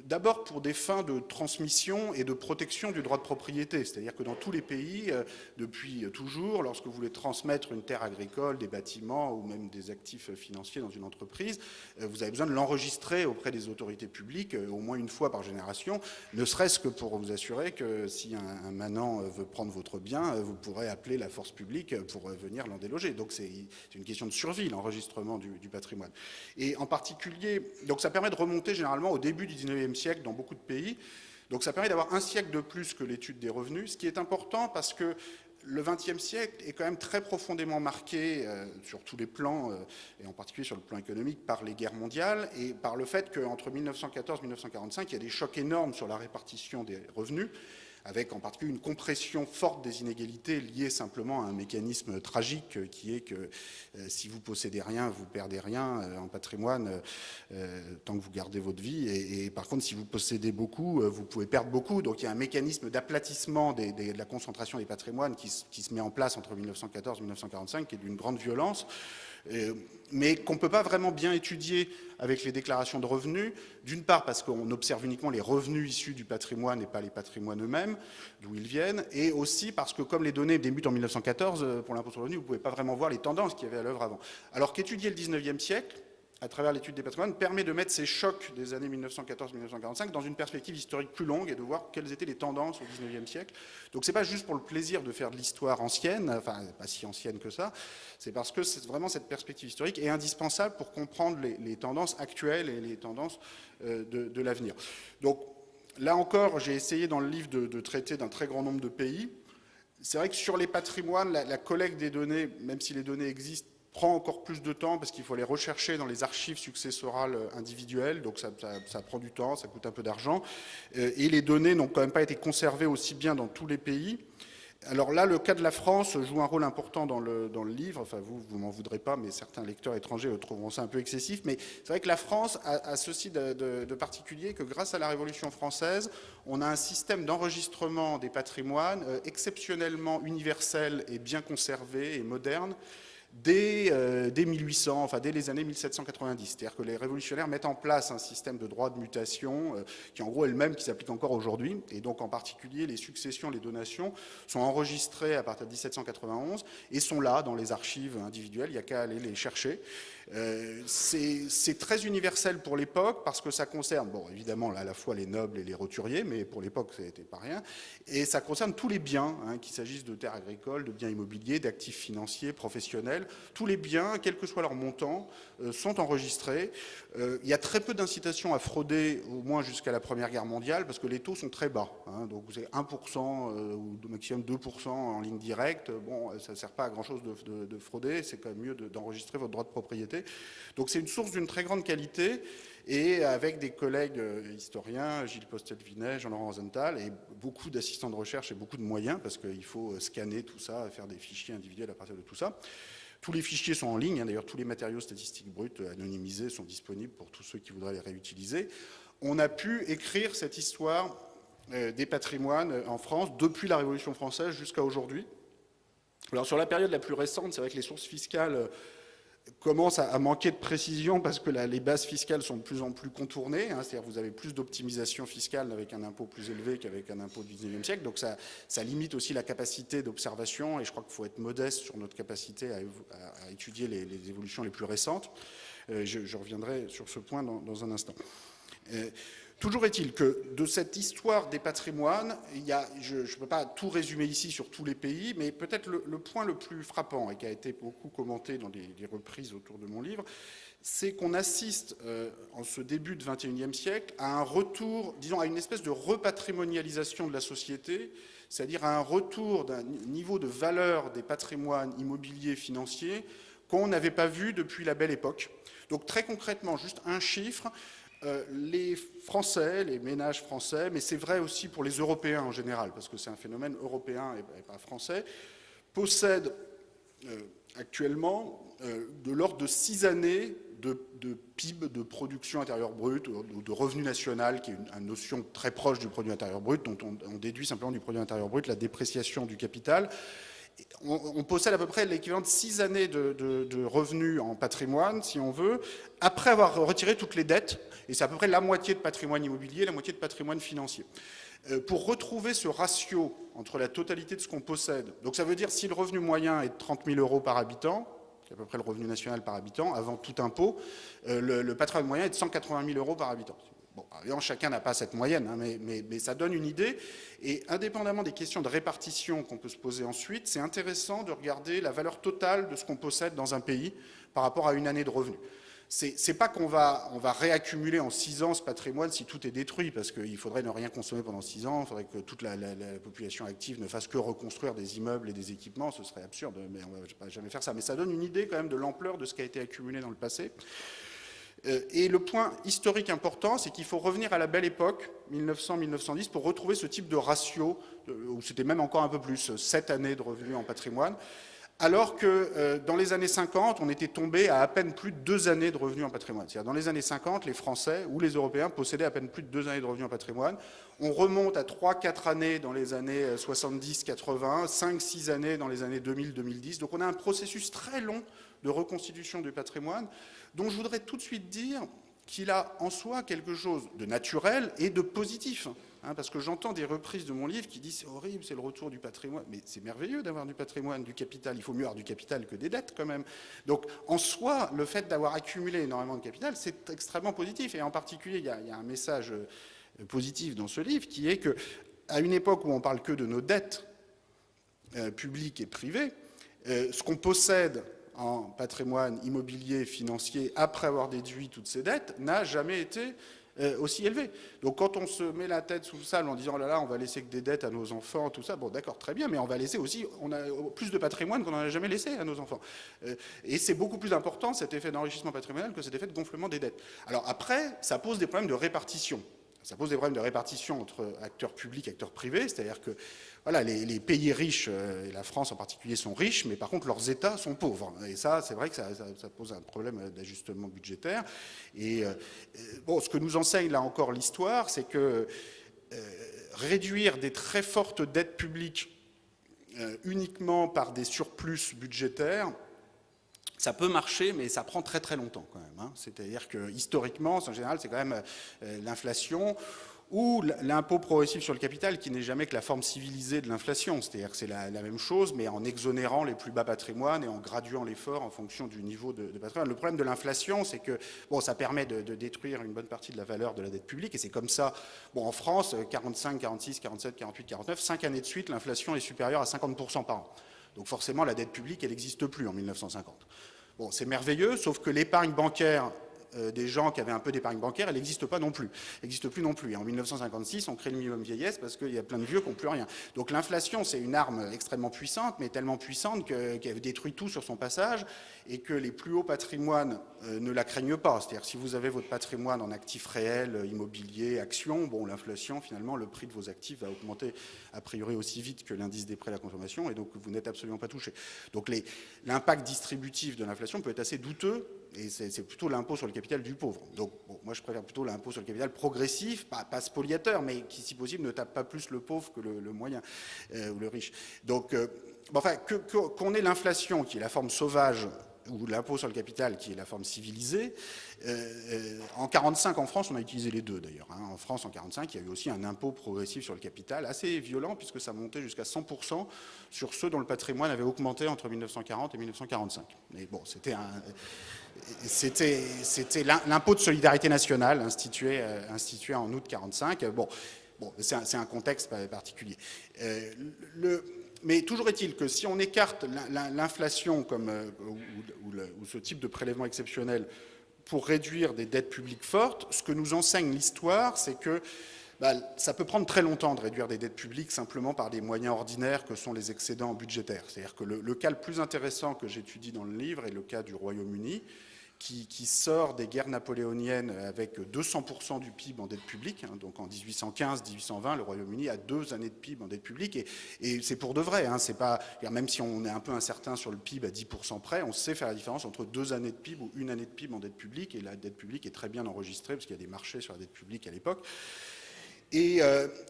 d'abord pour des fins de transmission et de protection du droit de propriété. C'est-à-dire que dans tous les pays, depuis toujours, lorsque vous voulez transmettre une terre agricole, des bâtiments ou même des actifs financiers dans une entreprise, vous avez besoin de l'enregistrer auprès des autorités publiques au moins une fois par génération, ne serait-ce que pour vous assurer que si un manant veut prendre votre bien, vous pourrez appeler la force publique pour venir l'en déloger. Donc c'est une question de survie, l'enregistrement du patrimoine. Et en particulier, donc ça permet de remonter généralement au début du XIXe siècle dans beaucoup de pays. Donc ça permet d'avoir un siècle de plus que l'étude des revenus, ce qui est important parce que le XXe siècle est quand même très profondément marqué sur tous les plans, et en particulier sur le plan économique, par les guerres mondiales et par le fait qu'entre 1914 et 1945, il y a des chocs énormes sur la répartition des revenus, avec en particulier une compression forte des inégalités liée simplement à un mécanisme tragique qui est que si vous possédez rien, vous perdez rien en patrimoine tant que vous gardez votre vie. Et par contre, si vous possédez beaucoup, vous pouvez perdre beaucoup. Donc il y a un mécanisme d'aplatissement de la concentration des patrimoines qui se met en place entre 1914 et 1945, qui est d'une grande violence. Mais qu'on ne peut pas vraiment bien étudier avec les déclarations de revenus, d'une part parce qu'on observe uniquement les revenus issus du patrimoine et pas les patrimoines eux-mêmes, d'où ils viennent, et aussi parce que comme les données débutent en 1914, pour l'impôt sur le revenu, vous ne pouvez pas vraiment voir les tendances qu'il y avait à l'œuvre avant. Alors qu'étudier le 19e siècle, à travers l'étude des patrimoines, permet de mettre ces chocs des années 1914-1945 dans une perspective historique plus longue et de voir quelles étaient les tendances au XIXe siècle. Donc c'est pas juste pour le plaisir de faire de l'histoire ancienne, enfin pas si ancienne que ça, c'est parce que vraiment cette perspective historique est indispensable pour comprendre les tendances actuelles et les tendances de l'avenir. Donc là encore, j'ai essayé dans le livre de traiter d'un très grand nombre de pays. C'est vrai que sur les patrimoines, la collecte des données, même si les données existent, prend encore plus de temps parce qu'il faut les rechercher dans les archives successorales individuelles, donc ça prend du temps, ça coûte un peu d'argent, et les données n'ont quand même pas été conservées aussi bien dans tous les pays. Alors là, le cas de la France joue un rôle important dans le livre, enfin vous m'en voudrez pas, mais certains lecteurs étrangers trouveront ça un peu excessif, mais c'est vrai que la France a ceci de particulier que grâce à la Révolution française, on a un système d'enregistrement des patrimoines exceptionnellement universel et bien conservé et moderne, dès 1800, enfin dès les années 1790. C'est-à-dire que les révolutionnaires mettent en place un système de droit de mutation qui en gros est le même qui s'applique encore aujourd'hui. Et donc en particulier les successions, les donations sont enregistrées à partir de 1791 et sont là dans les archives individuelles, il n'y a qu'à aller les chercher. C'est très universel pour l'époque parce que ça concerne, bon évidemment à la fois les nobles et les roturiers, mais pour l'époque ça n'était pas rien, et ça concerne tous les biens, qu'il s'agisse de terres agricoles, de biens immobiliers, d'actifs financiers, professionnels, tous les biens, quel que soit leur montant, sont enregistrés. Il y a très peu d'incitation à frauder, au moins jusqu'à la Première Guerre mondiale, parce que les taux sont très bas, donc vous avez 1% ou au maximum 2% en ligne directe, bon ça ne sert pas à grand chose de frauder, c'est quand même mieux d'enregistrer votre droit de propriété. Donc c'est une source d'une très grande qualité et avec des collègues historiens, Gilles Postel-Vinet, Jean-Laurent Rosenthal et beaucoup d'assistants de recherche et beaucoup de moyens parce qu'il faut scanner tout ça, faire des fichiers individuels à partir de tout ça. Tous les fichiers sont en ligne, d'ailleurs tous les matériaux statistiques bruts anonymisés sont disponibles pour tous ceux qui voudraient les réutiliser. On a pu écrire cette histoire des patrimoines en France depuis la Révolution française jusqu'à aujourd'hui. Alors sur la période la plus récente, c'est vrai que les sources fiscales commence à manquer de précision parce que les bases fiscales sont de plus en plus contournées, c'est-à-dire vous avez plus d'optimisation fiscale avec un impôt plus élevé qu'avec un impôt du XIXe siècle, donc ça limite aussi la capacité d'observation et je crois qu'il faut être modeste sur notre capacité à étudier les évolutions les plus récentes. Je reviendrai sur ce point dans un instant. Toujours est-il que de cette histoire des patrimoines, je ne peux pas tout résumer ici sur tous les pays, mais peut-être le point le plus frappant et qui a été beaucoup commenté dans les reprises autour de mon livre, c'est qu'on assiste en ce début de XXIe siècle à un retour, disons à une espèce de repatrimonialisation de la société, c'est-à-dire à un retour d'un niveau de valeur des patrimoines immobiliers financiers qu'on n'avait pas vu depuis la belle époque. Donc très concrètement, juste un chiffre, les Français, les ménages français, mais c'est vrai aussi pour les Européens en général, parce que c'est un phénomène européen et pas français, possèdent actuellement de l'ordre de 6 années de PIB, de production intérieure brute, ou de revenu national, qui est une notion très proche du produit intérieur brut, dont on déduit simplement du produit intérieur brut la dépréciation du capital. On possède à peu près l'équivalent de 6 années de revenus en patrimoine, si on veut, après avoir retiré toutes les dettes, et c'est à peu près la moitié de patrimoine immobilier, la moitié de patrimoine financier. Pour retrouver ce ratio entre la totalité de ce qu'on possède, donc ça veut dire si le revenu moyen est de 30 000 euros par habitant, qui est à peu près le revenu national par habitant, avant tout impôt, le patrimoine moyen est de 180 000 euros par habitant. Bon, évidemment, chacun n'a pas cette moyenne, mais ça donne une idée. Et indépendamment des questions de répartition qu'on peut se poser ensuite, c'est intéressant de regarder la valeur totale de ce qu'on possède dans un pays par rapport à une année de revenus. C'est pas qu'on va réaccumuler en 6 ans ce patrimoine si tout est détruit, parce qu'il faudrait ne rien consommer pendant 6 ans, il faudrait que toute la population active ne fasse que reconstruire des immeubles et des équipements, ce serait absurde, mais on ne va jamais faire ça. Mais ça donne une idée quand même de l'ampleur de ce qui a été accumulé dans le passé. Et le point historique important, c'est qu'il faut revenir à la belle époque, 1900-1910, pour retrouver ce type de ratio, où c'était même encore un peu plus, 7 années de revenus en patrimoine, alors que dans les années 50, on était tombé à peine plus de 2 années de revenus en patrimoine. C'est-à-dire dans les années 50, les Français ou les Européens possédaient à peine plus de 2 années de revenus en patrimoine. On remonte à 3-4 années dans les années 70-80, 5-6 années dans les années 2000-2010. Donc on a un processus très long de reconstitution du patrimoine, dont je voudrais tout de suite dire qu'il a en soi quelque chose de naturel et de positif. hein, parce que j'entends des reprises de mon livre qui disent c'est horrible, c'est le retour du patrimoine. Mais c'est merveilleux d'avoir du patrimoine, du capital. Il faut mieux avoir du capital que des dettes quand même. Donc en soi, le fait d'avoir accumulé énormément de capital, c'est extrêmement positif. Et en particulier, il y a un message positif dans ce livre qui est que à une époque où on parle que de nos dettes publiques et privées, ce qu'on possède en patrimoine immobilier, financier, après avoir déduit toutes ces dettes, n'a jamais été aussi élevé. Donc quand on se met la tête sous le sable en disant oh là là, on va laisser que des dettes à nos enfants, tout ça, bon d'accord, très bien, mais on va laisser aussi, on a plus de patrimoine qu'on n'en a jamais laissé à nos enfants. Et c'est beaucoup plus important cet effet d'enrichissement patrimonial que cet effet de gonflement des dettes. Alors après, ça pose des problèmes de répartition. Ça pose des problèmes de répartition entre acteurs publics et acteurs privés, c'est-à-dire que voilà, les pays riches, et la France en particulier, sont riches, mais par contre leurs États sont pauvres. Et ça, c'est vrai que ça pose un problème d'ajustement budgétaire. Et bon, ce que nous enseigne là encore l'histoire, c'est que réduire des très fortes dettes publiques uniquement par des surplus budgétaires, ça peut marcher, mais ça prend très très longtemps quand même. Hein. C'est-à-dire que historiquement, en général, c'est quand même l'inflation ou l'impôt progressif sur le capital qui n'est jamais que la forme civilisée de l'inflation. C'est-à-dire que c'est la même chose, mais en exonérant les plus bas patrimoines et en graduant l'effort en fonction du niveau de patrimoine. Le problème de l'inflation, c'est que bon, ça permet de détruire une bonne partie de la valeur de la dette publique, et c'est comme ça. Bon, en France, 45, 46, 47, 48, 49, 5 années de suite, l'inflation est supérieure à 50% par an. Donc forcément, la dette publique, elle n'existe plus en 1950. Bon, c'est merveilleux, sauf que l'épargne bancaire des gens qui avaient un peu d'épargne bancaire, elle n'existe pas non plus. Elle n'existe plus non plus. Et en 1956, on crée le minimum vieillesse parce qu'il y a plein de vieux qui n'ont plus rien. Donc l'inflation, c'est une arme extrêmement puissante, mais tellement puissante qu'elle détruit tout sur son passage et que les plus hauts patrimoines ne la craignent pas. C'est-à-dire si vous avez votre patrimoine en actifs réels, immobilier, actions, bon, l'inflation, finalement, le prix de vos actifs va augmenter a priori aussi vite que l'indice des prix à la consommation, et donc vous n'êtes absolument pas touché. Donc l'impact distributif de l'inflation peut être assez douteux, et c'est plutôt l'impôt sur le capital du pauvre. Donc bon, moi je préfère plutôt l'impôt sur le capital progressif, pas spoliateur, mais qui si possible ne tape pas plus le pauvre que le moyen ou le riche. Donc enfin, qu'on ait l'inflation qui est la forme sauvage ou l'impôt sur le capital qui est la forme civilisée. En 1945, en France, on a utilisé les deux d'ailleurs. Hein. En France, en 1945, il y a eu aussi un impôt progressif sur le capital, assez violent, puisque ça montait jusqu'à 100% sur ceux dont le patrimoine avait augmenté entre 1940 et 1945. Mais bon, c'était l'impôt de solidarité nationale institué en août 1945. Bon, c'est un contexte particulier. Mais toujours est-il que si on écarte l'inflation ou ce type de prélèvement exceptionnel pour réduire des dettes publiques fortes, ce que nous enseigne l'histoire, c'est que ça peut prendre très longtemps de réduire des dettes publiques simplement par des moyens ordinaires que sont les excédents budgétaires. C'est-à-dire que le cas le plus intéressant que j'étudie dans le livre est le cas du Royaume-Uni, qui sort des guerres napoléoniennes avec 200% du PIB en dette publique. Hein, donc en 1815-1820, le Royaume-Uni a 2 années de PIB en dette publique. Et c'est pour de vrai. Hein, c'est pas, même si on est un peu incertain sur le PIB à 10% près, on sait faire la différence entre 2 années de PIB ou 1 année de PIB en dette publique. Et la dette publique est très bien enregistrée parce qu'il y a des marchés sur la dette publique à l'époque. Et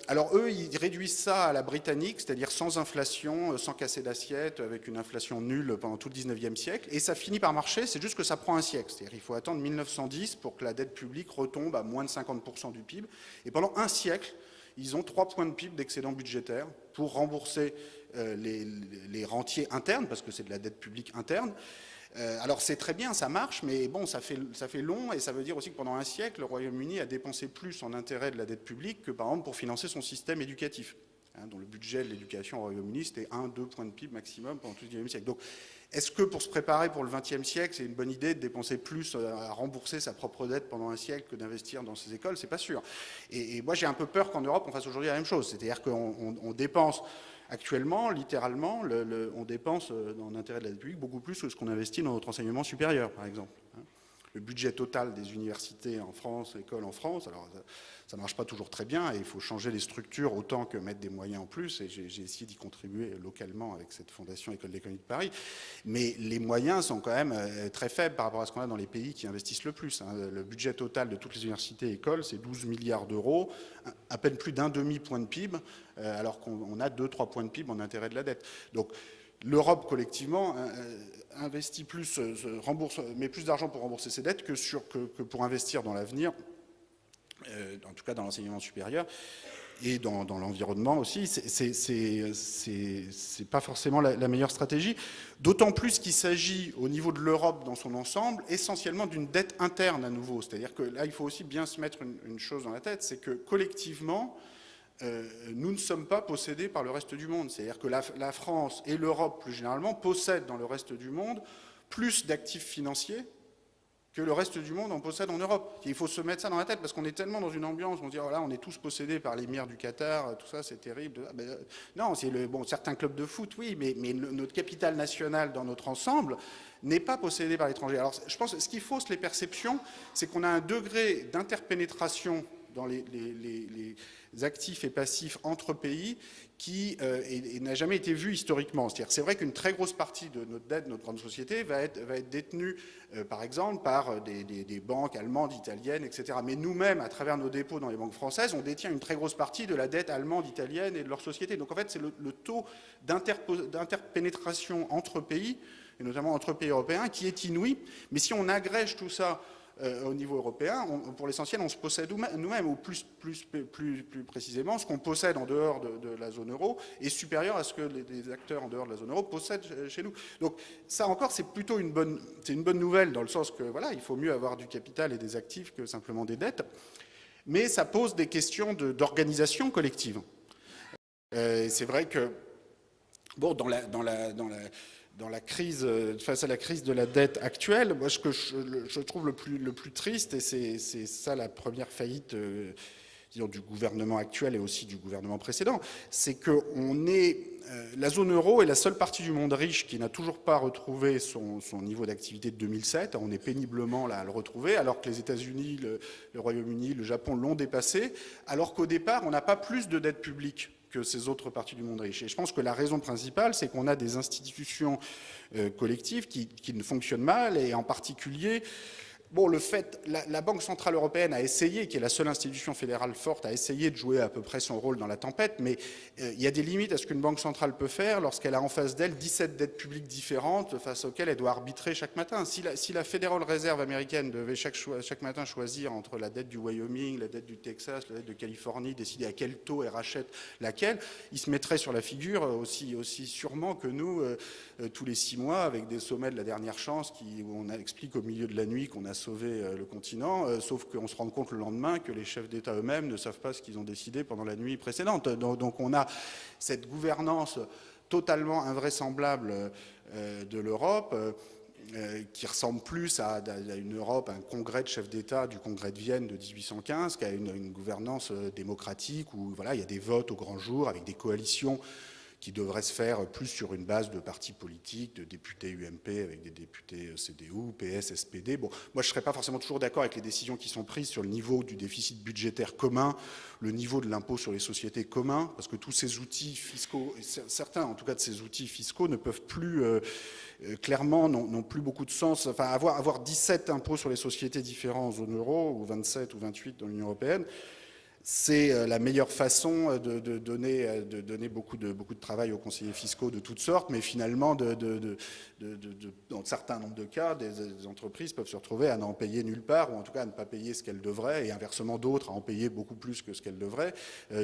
alors eux, ils réduisent ça à la britannique, c'est-à-dire sans inflation, sans casser d'assiette, avec une inflation nulle pendant tout le 19e siècle. Et ça finit par marcher, c'est juste que ça prend un siècle. C'est-à-dire qu'il faut attendre 1910 pour que la dette publique retombe à moins de 50% du PIB. Et pendant un siècle, ils ont 3 points de PIB d'excédent budgétaire pour rembourser les rentiers internes, parce que c'est de la dette publique interne. Alors c'est très bien, ça marche, mais bon, ça fait long, et ça veut dire aussi que pendant un siècle, le Royaume-Uni a dépensé plus en intérêt de la dette publique que par exemple pour financer son système éducatif, hein, dont le budget de l'éducation au Royaume-Uni c'était 1-2 points de PIB maximum pendant tout le 19e siècle. Donc est-ce que pour se préparer pour le 20e siècle, c'est une bonne idée de dépenser plus à rembourser sa propre dette pendant un siècle que d'investir dans ses écoles? C'est pas sûr. Et moi j'ai un peu peur qu'en Europe on fasse aujourd'hui la même chose, c'est-à-dire qu'on dépense actuellement, littéralement, on dépense dans l'intérêt de la dette publique beaucoup plus que ce qu'on investit dans notre enseignement supérieur, par exemple. Le budget total des universités en France, écoles en France, alors ça ne marche pas toujours très bien et il faut changer les structures autant que mettre des moyens en plus, et j'ai essayé d'y contribuer localement avec cette fondation École d'économie de Paris. Mais les moyens sont quand même très faibles par rapport à ce qu'on a dans les pays qui investissent le plus. Le budget total de toutes les universités et écoles, c'est 12 milliards d'euros, à peine plus d'un demi-point de PIB, alors qu'on a 2-3 points de PIB en intérêt de la dette. Donc l'Europe collectivement investit plus, met plus d'argent pour rembourser ses dettes que pour investir dans l'avenir, en tout cas dans l'enseignement supérieur. et dans l'environnement aussi, c'est pas forcément la meilleure stratégie. D'autant plus qu'il s'agit, au niveau de l'Europe dans son ensemble, essentiellement d'une dette interne à nouveau. C'est-à-dire que là, il faut aussi bien se mettre une chose dans la tête, c'est que collectivement, nous ne sommes pas possédés par le reste du monde. C'est-à-dire que la France et l'Europe, plus généralement, possèdent dans le reste du monde plus d'actifs financiers que le reste du monde en possède en Europe. Il faut se mettre ça dans la tête, parce qu'on est tellement dans une ambiance, on se dit, oh là, on est tous possédés par l'émir du Qatar, tout ça, c'est terrible. Non, c'est certains clubs de foot, oui, mais notre capital national dans notre ensemble n'est pas possédé par l'étranger. Alors, je pense que ce qui fausse les perceptions, c'est qu'on a un degré d'interpénétration dans les actifs et passifs entre pays qui n'a jamais été vu historiquement. C'est vrai qu'une très grosse partie de notre dette, de notre grande société, va être détenue, par exemple, par des banques allemandes, italiennes, etc. Mais nous-mêmes, à travers nos dépôts dans les banques françaises, on détient une très grosse partie de la dette allemande, italienne et de leur société. Donc en fait, c'est le taux d'interpénétration entre pays, et notamment entre pays européens, qui est inouï. Mais si on agrège tout ça au niveau européen, pour l'essentiel, on se possède nous-mêmes, ou plus précisément, ce qu'on possède en dehors de la zone euro est supérieur à ce que les acteurs en dehors de la zone euro possèdent chez nous. Donc ça encore, c'est plutôt une bonne nouvelle, dans le sens que voilà, il faut mieux avoir du capital et des actifs que simplement des dettes, mais ça pose des questions d'organisation collective. C'est vrai que, bon, dans la crise, face à la crise de la dette actuelle, moi, ce que je trouve le plus triste, et c'est ça la première faillite disons, du gouvernement actuel et aussi du gouvernement précédent, c'est que la zone euro est la seule partie du monde riche qui n'a toujours pas retrouvé son niveau d'activité de 2007. On est péniblement là à le retrouver, alors que les États-Unis, le Royaume-Uni, le Japon l'ont dépassé, alors qu'au départ, on n'a pas plus de dette publique que ces autres parties du monde riche. Et je pense que la raison principale, c'est qu'on a des institutions collectives qui ne fonctionnent mal, et en particulier, bon, la Banque Centrale Européenne a essayé, qui est la seule institution fédérale forte, a essayé de jouer à peu près son rôle dans la tempête, mais il y a des limites à ce qu'une banque centrale peut faire lorsqu'elle a en face d'elle 17 dettes publiques différentes face auxquelles elle doit arbitrer chaque matin. Si la Federal Reserve américaine devait chaque matin choisir entre la dette du Wyoming, la dette du Texas, la dette de Californie, décider à quel taux elle rachète laquelle, il se mettrait sur la figure aussi sûrement que nous, tous les 6 mois, avec des sommets de la dernière chance où on explique au milieu de la nuit qu'on a sauvé le continent, sauf qu'on se rend compte le lendemain que les chefs d'État eux-mêmes ne savent pas ce qu'ils ont décidé pendant la nuit précédente. Donc on a cette gouvernance totalement invraisemblable de l'Europe, qui ressemble plus à une Europe, un congrès de chefs d'État du congrès de Vienne de 1815, qu'à une gouvernance démocratique où voilà, il y a des votes au grand jour avec des coalitions qui devrait se faire plus sur une base de partis politiques, de députés UMP avec des députés CDU, PS, SPD. Bon, moi, je ne serais pas forcément toujours d'accord avec les décisions qui sont prises sur le niveau du déficit budgétaire commun, le niveau de l'impôt sur les sociétés commun, parce que tous ces outils fiscaux, certains en tout cas de ces outils fiscaux ne peuvent plus, clairement, n'ont plus beaucoup de sens. Enfin, avoir 17 impôts sur les sociétés différents en zone euro, ou 27 ou 28 dans l'Union européenne, c'est la meilleure façon de donner beaucoup de travail aux conseillers fiscaux de toutes sortes, mais finalement, dans un certain nombre de cas, des entreprises peuvent se retrouver à n'en payer nulle part, ou en tout cas à ne pas payer ce qu'elles devraient, et inversement d'autres à en payer beaucoup plus que ce qu'elles devraient,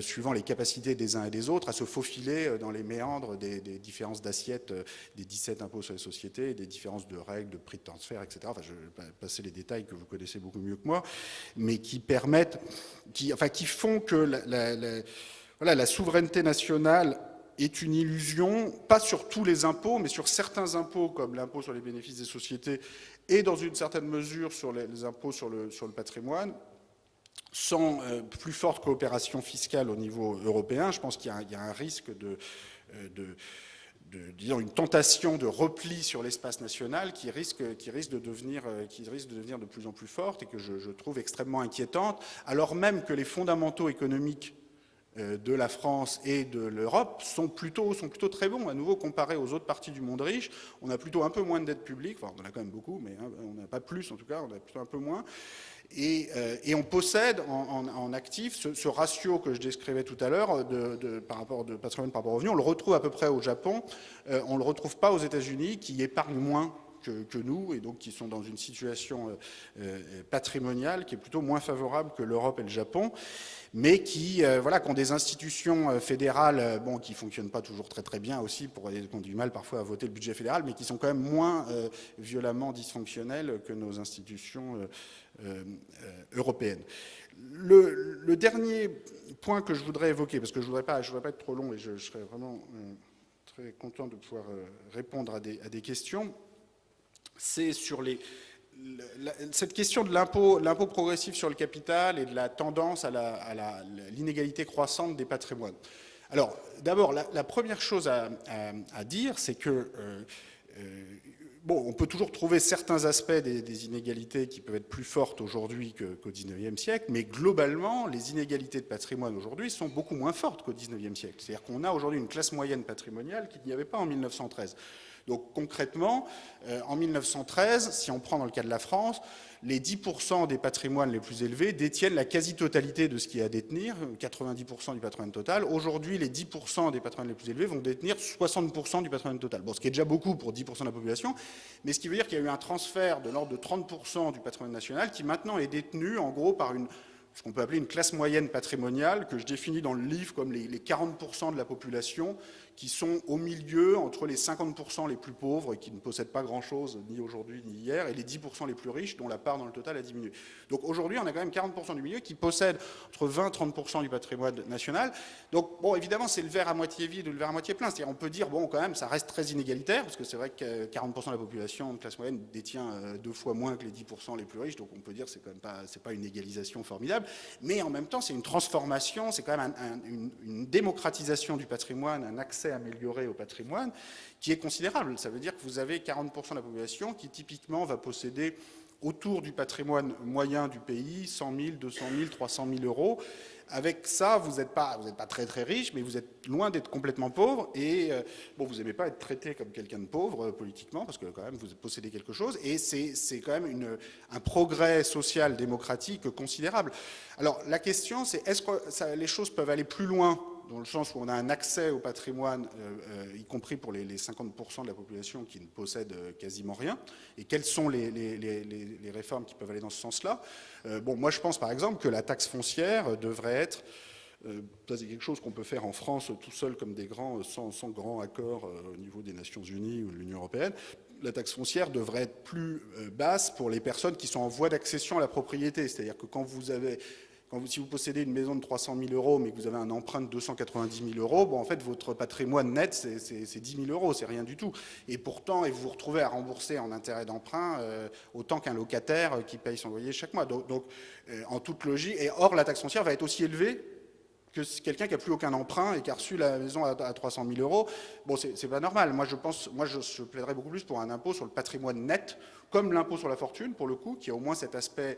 suivant les capacités des uns et des autres, à se faufiler dans les méandres des différences d'assiettes, des 17 impôts sur les sociétés, des différences de règles, de prix de transfert, etc. Enfin, je vais passer les détails que vous connaissez beaucoup mieux que moi, mais qui permettent, qui font que la souveraineté nationale est une illusion, pas sur tous les impôts, mais sur certains impôts, comme l'impôt sur les bénéfices des sociétés, et dans une certaine mesure sur les impôts sur le patrimoine, sans plus forte coopération fiscale au niveau européen. Je pense qu'il y a un risque disons, une tentation de repli sur l'espace national qui risque de devenir de plus en plus forte, et que je trouve extrêmement inquiétante, alors même que les fondamentaux économiques de la France et de l'Europe sont plutôt très bons. À nouveau, comparé aux autres parties du monde riche, on a plutôt un peu moins de dette publique, enfin on en a quand même beaucoup, mais on n'a pas plus en tout cas, on a plutôt un peu moins. Et on possède en actifs ce ratio que je décrivais tout à l'heure par rapport de patrimoine par rapport au revenu. On le retrouve à peu près au Japon, on ne le retrouve pas aux États-Unis, qui épargnent moins que nous, et donc qui sont dans une situation patrimoniale qui est plutôt moins favorable que l'Europe et le Japon, mais qui ont des institutions fédérales qui ne fonctionnent pas toujours très très bien aussi, qui ont du mal parfois à voter le budget fédéral, mais qui sont quand même moins violemment dysfonctionnelles que nos institutions européennes. Le dernier point que je voudrais évoquer, parce que je voudrais pas être trop long et je serais vraiment très content de pouvoir répondre à des questions, c'est sur cette question de l'impôt progressif sur le capital et de la tendance à l'inégalité croissante des patrimoines. Alors, d'abord, la première chose à dire, c'est que on peut toujours trouver certains aspects des inégalités qui peuvent être plus fortes aujourd'hui qu'au XIXe siècle, mais globalement, les inégalités de patrimoine aujourd'hui sont beaucoup moins fortes qu'au XIXe siècle. C'est-à-dire qu'on a aujourd'hui une classe moyenne patrimoniale qu'il n'y avait pas en 1913. Donc concrètement, en 1913, si on prend dans le cas de la France, les 10% des patrimoines les plus élevés détiennent la quasi-totalité de ce qu'il y a à détenir, 90% du patrimoine total. Aujourd'hui, les 10% des patrimoines les plus élevés vont détenir 60% du patrimoine total. Bon, ce qui est déjà beaucoup pour 10% de la population, mais ce qui veut dire qu'il y a eu un transfert de l'ordre de 30% du patrimoine national qui maintenant est détenu en gros par ce qu'on peut appeler une classe moyenne patrimoniale, que je définis dans le livre comme les 40% de la population qui sont au milieu entre les 50% les plus pauvres et qui ne possèdent pas grand-chose, ni aujourd'hui ni hier, et les 10% les plus riches, dont la part dans le total a diminué. Donc aujourd'hui, on a quand même 40% du milieu qui possèdent entre 20 et 30% du patrimoine national. Donc, bon, évidemment, c'est le verre à moitié vide ou le verre à moitié plein. C'est-à-dire, on peut dire, bon, quand même, ça reste très inégalitaire, parce que c'est vrai que 40% de la population de classe moyenne détient 2 fois moins que les 10% les plus riches, donc on peut dire que c'est quand même pas une égalisation formidable, mais en même temps, c'est une transformation, c'est quand même une démocratisation du patrimoine, un accès amélioré au patrimoine qui est considérable. Ça veut dire que vous avez 40% de la population qui typiquement va posséder autour du patrimoine moyen du pays 100 000, 200 000, 300 000 euros. Avec ça, vous n'êtes pas très très riche, mais vous êtes loin d'être complètement pauvre et vous n'aimez pas être traité comme quelqu'un de pauvre politiquement parce que quand même vous possédez quelque chose et c'est quand même un progrès social démocratique considérable. Alors la question c'est est-ce que les choses peuvent aller plus loin dans le sens où on a un accès au patrimoine, y compris pour les 50% de la population qui ne possèdent quasiment rien, et quelles sont les réformes qui peuvent aller dans ce sens-là. Moi je pense par exemple que la taxe foncière devrait être, ça c'est quelque chose qu'on peut faire en France tout seul comme des grands, sans grand accord au niveau des Nations Unies ou de l'Union Européenne. La taxe foncière devrait être plus basse pour les personnes qui sont en voie d'accession à la propriété, c'est-à-dire que si vous possédez une maison de 300 000 euros, mais que vous avez un emprunt de 290 000 euros, en fait, votre patrimoine net, c'est 10 000 euros, c'est rien du tout. Et pourtant, vous vous retrouvez à rembourser en intérêt d'emprunt autant qu'un locataire qui paye son loyer chaque mois. Donc en toute logique, et or, la taxe foncière va être aussi élevée que quelqu'un qui n'a plus aucun emprunt et qui a reçu la maison à 300 000 euros. Bon, c'est pas normal. Moi, je plaiderais beaucoup plus pour un impôt sur le patrimoine net, comme l'impôt sur la fortune, pour le coup, qui a au moins cet aspect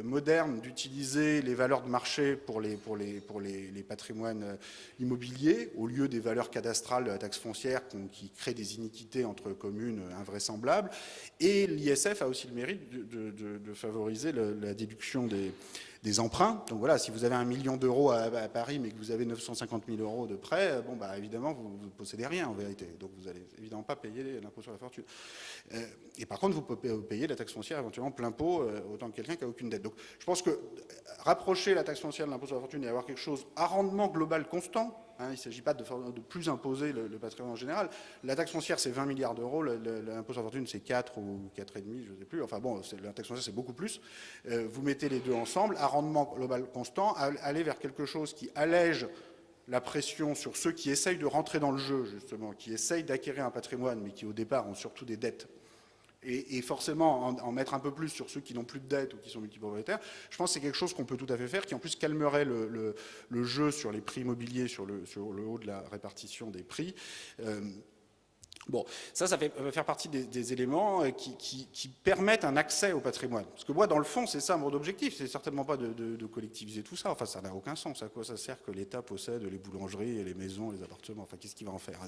moderne d'utiliser les valeurs de marché pour les patrimoines immobiliers au lieu des valeurs cadastrales de la taxe foncière qui créent des iniquités entre communes invraisemblables. Et l'ISF a aussi le mérite de favoriser la déduction des emprunts. Donc voilà, si vous avez 1 million d'euros à Paris, mais que vous avez 950 000 euros de prêt, évidemment, vous ne possédez rien en vérité. Donc vous n'allez évidemment pas payer l'impôt sur la fortune. Et par contre, vous pouvez payer la taxe foncière éventuellement plein pot, autant que quelqu'un qui n'a aucune dette. Donc je pense que rapprocher la taxe foncière de l'impôt sur la fortune et avoir quelque chose à rendement global constant, il ne s'agit pas de plus imposer le patrimoine en général. La taxe foncière, c'est 20 milliards d'euros. L'impôt sur la fortune, c'est 4 ou 4,5, je ne sais plus. Enfin bon, la taxe foncière, c'est beaucoup plus. Vous mettez les deux ensemble, à rendement global constant, aller vers quelque chose qui allège la pression sur ceux qui essayent de rentrer dans le jeu, justement, qui essayent d'acquérir un patrimoine, mais qui, au départ, ont surtout des dettes. Et forcément, en mettre un peu plus sur ceux qui n'ont plus de dettes ou qui sont multipropriétaires, je pense que c'est quelque chose qu'on peut tout à fait faire, qui en plus calmerait le jeu sur les prix immobiliers, sur le haut de la répartition des prix. Ça va faire partie des éléments qui permettent un accès au patrimoine. Parce que moi, dans le fond, c'est ça mon objectif. C'est certainement pas de collectiviser tout ça. Enfin, ça n'a aucun sens. À quoi ça sert que l'État possède les boulangeries, les maisons, les appartements? Enfin, qu'est-ce qu'il va en faire?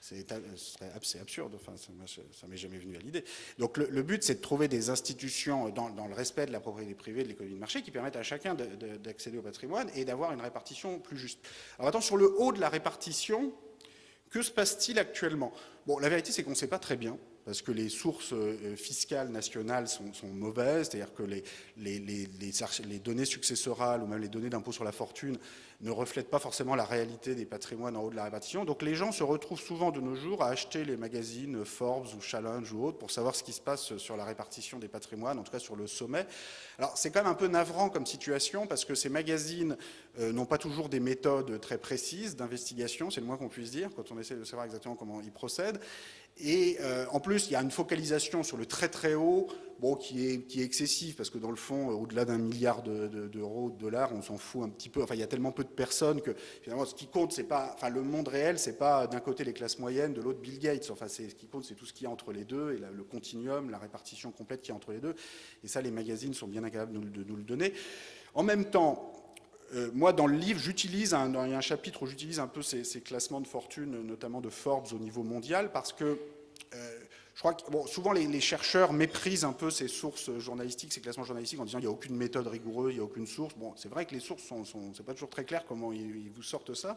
C'est absurde. Enfin, ça m'est jamais venu à l'idée. Donc, le but, c'est de trouver des institutions dans le respect de la propriété privée, de l'économie de marché, qui permettent à chacun d'accéder au patrimoine et d'avoir une répartition plus juste. Alors, attends, sur le haut de la répartition, que se passe-t-il actuellement? La vérité, c'est qu'on ne sait pas très bien. parce que les sources fiscales nationales sont mauvaises, c'est-à-dire que les données successorales ou même les données d'impôt sur la fortune ne reflètent pas forcément la réalité des patrimoines en haut de la répartition. Donc les gens se retrouvent souvent de nos jours à acheter les magazines Forbes ou Challenge ou autres pour savoir ce qui se passe sur la répartition des patrimoines, en tout cas sur le sommet. Alors c'est quand même un peu navrant comme situation parce que ces magazines n'ont pas toujours des méthodes très précises d'investigation, c'est le moins qu'on puisse dire quand on essaie de savoir exactement comment ils procèdent. Et en plus, il y a une focalisation sur le très très haut, bon, qui est excessive, parce que dans le fond, au-delà d'1 milliard d'euros, de dollars, on s'en fout un petit peu. Enfin, il y a tellement peu de personnes que finalement, ce qui compte, c'est pas, enfin, le monde réel, c'est pas d'un côté les classes moyennes, de l'autre Bill Gates. Enfin, ce qui compte, c'est tout ce qu'il y a entre les deux, et le continuum, la répartition complète qu'il y a entre les deux. Et ça, les magazines sont bien incapables de nous le donner. En même temps, moi, dans le livre, il y a un chapitre où j'utilise un peu ces classements de fortune, notamment de Forbes au niveau mondial, parce que je crois que bon, souvent les chercheurs méprisent un peu ces sources journalistiques, ces classements journalistiques, en disant qu'il n'y a aucune méthode rigoureuse, il n'y a aucune source. Bon, c'est vrai que les sources c'est pas toujours très clair comment ils vous sortent ça.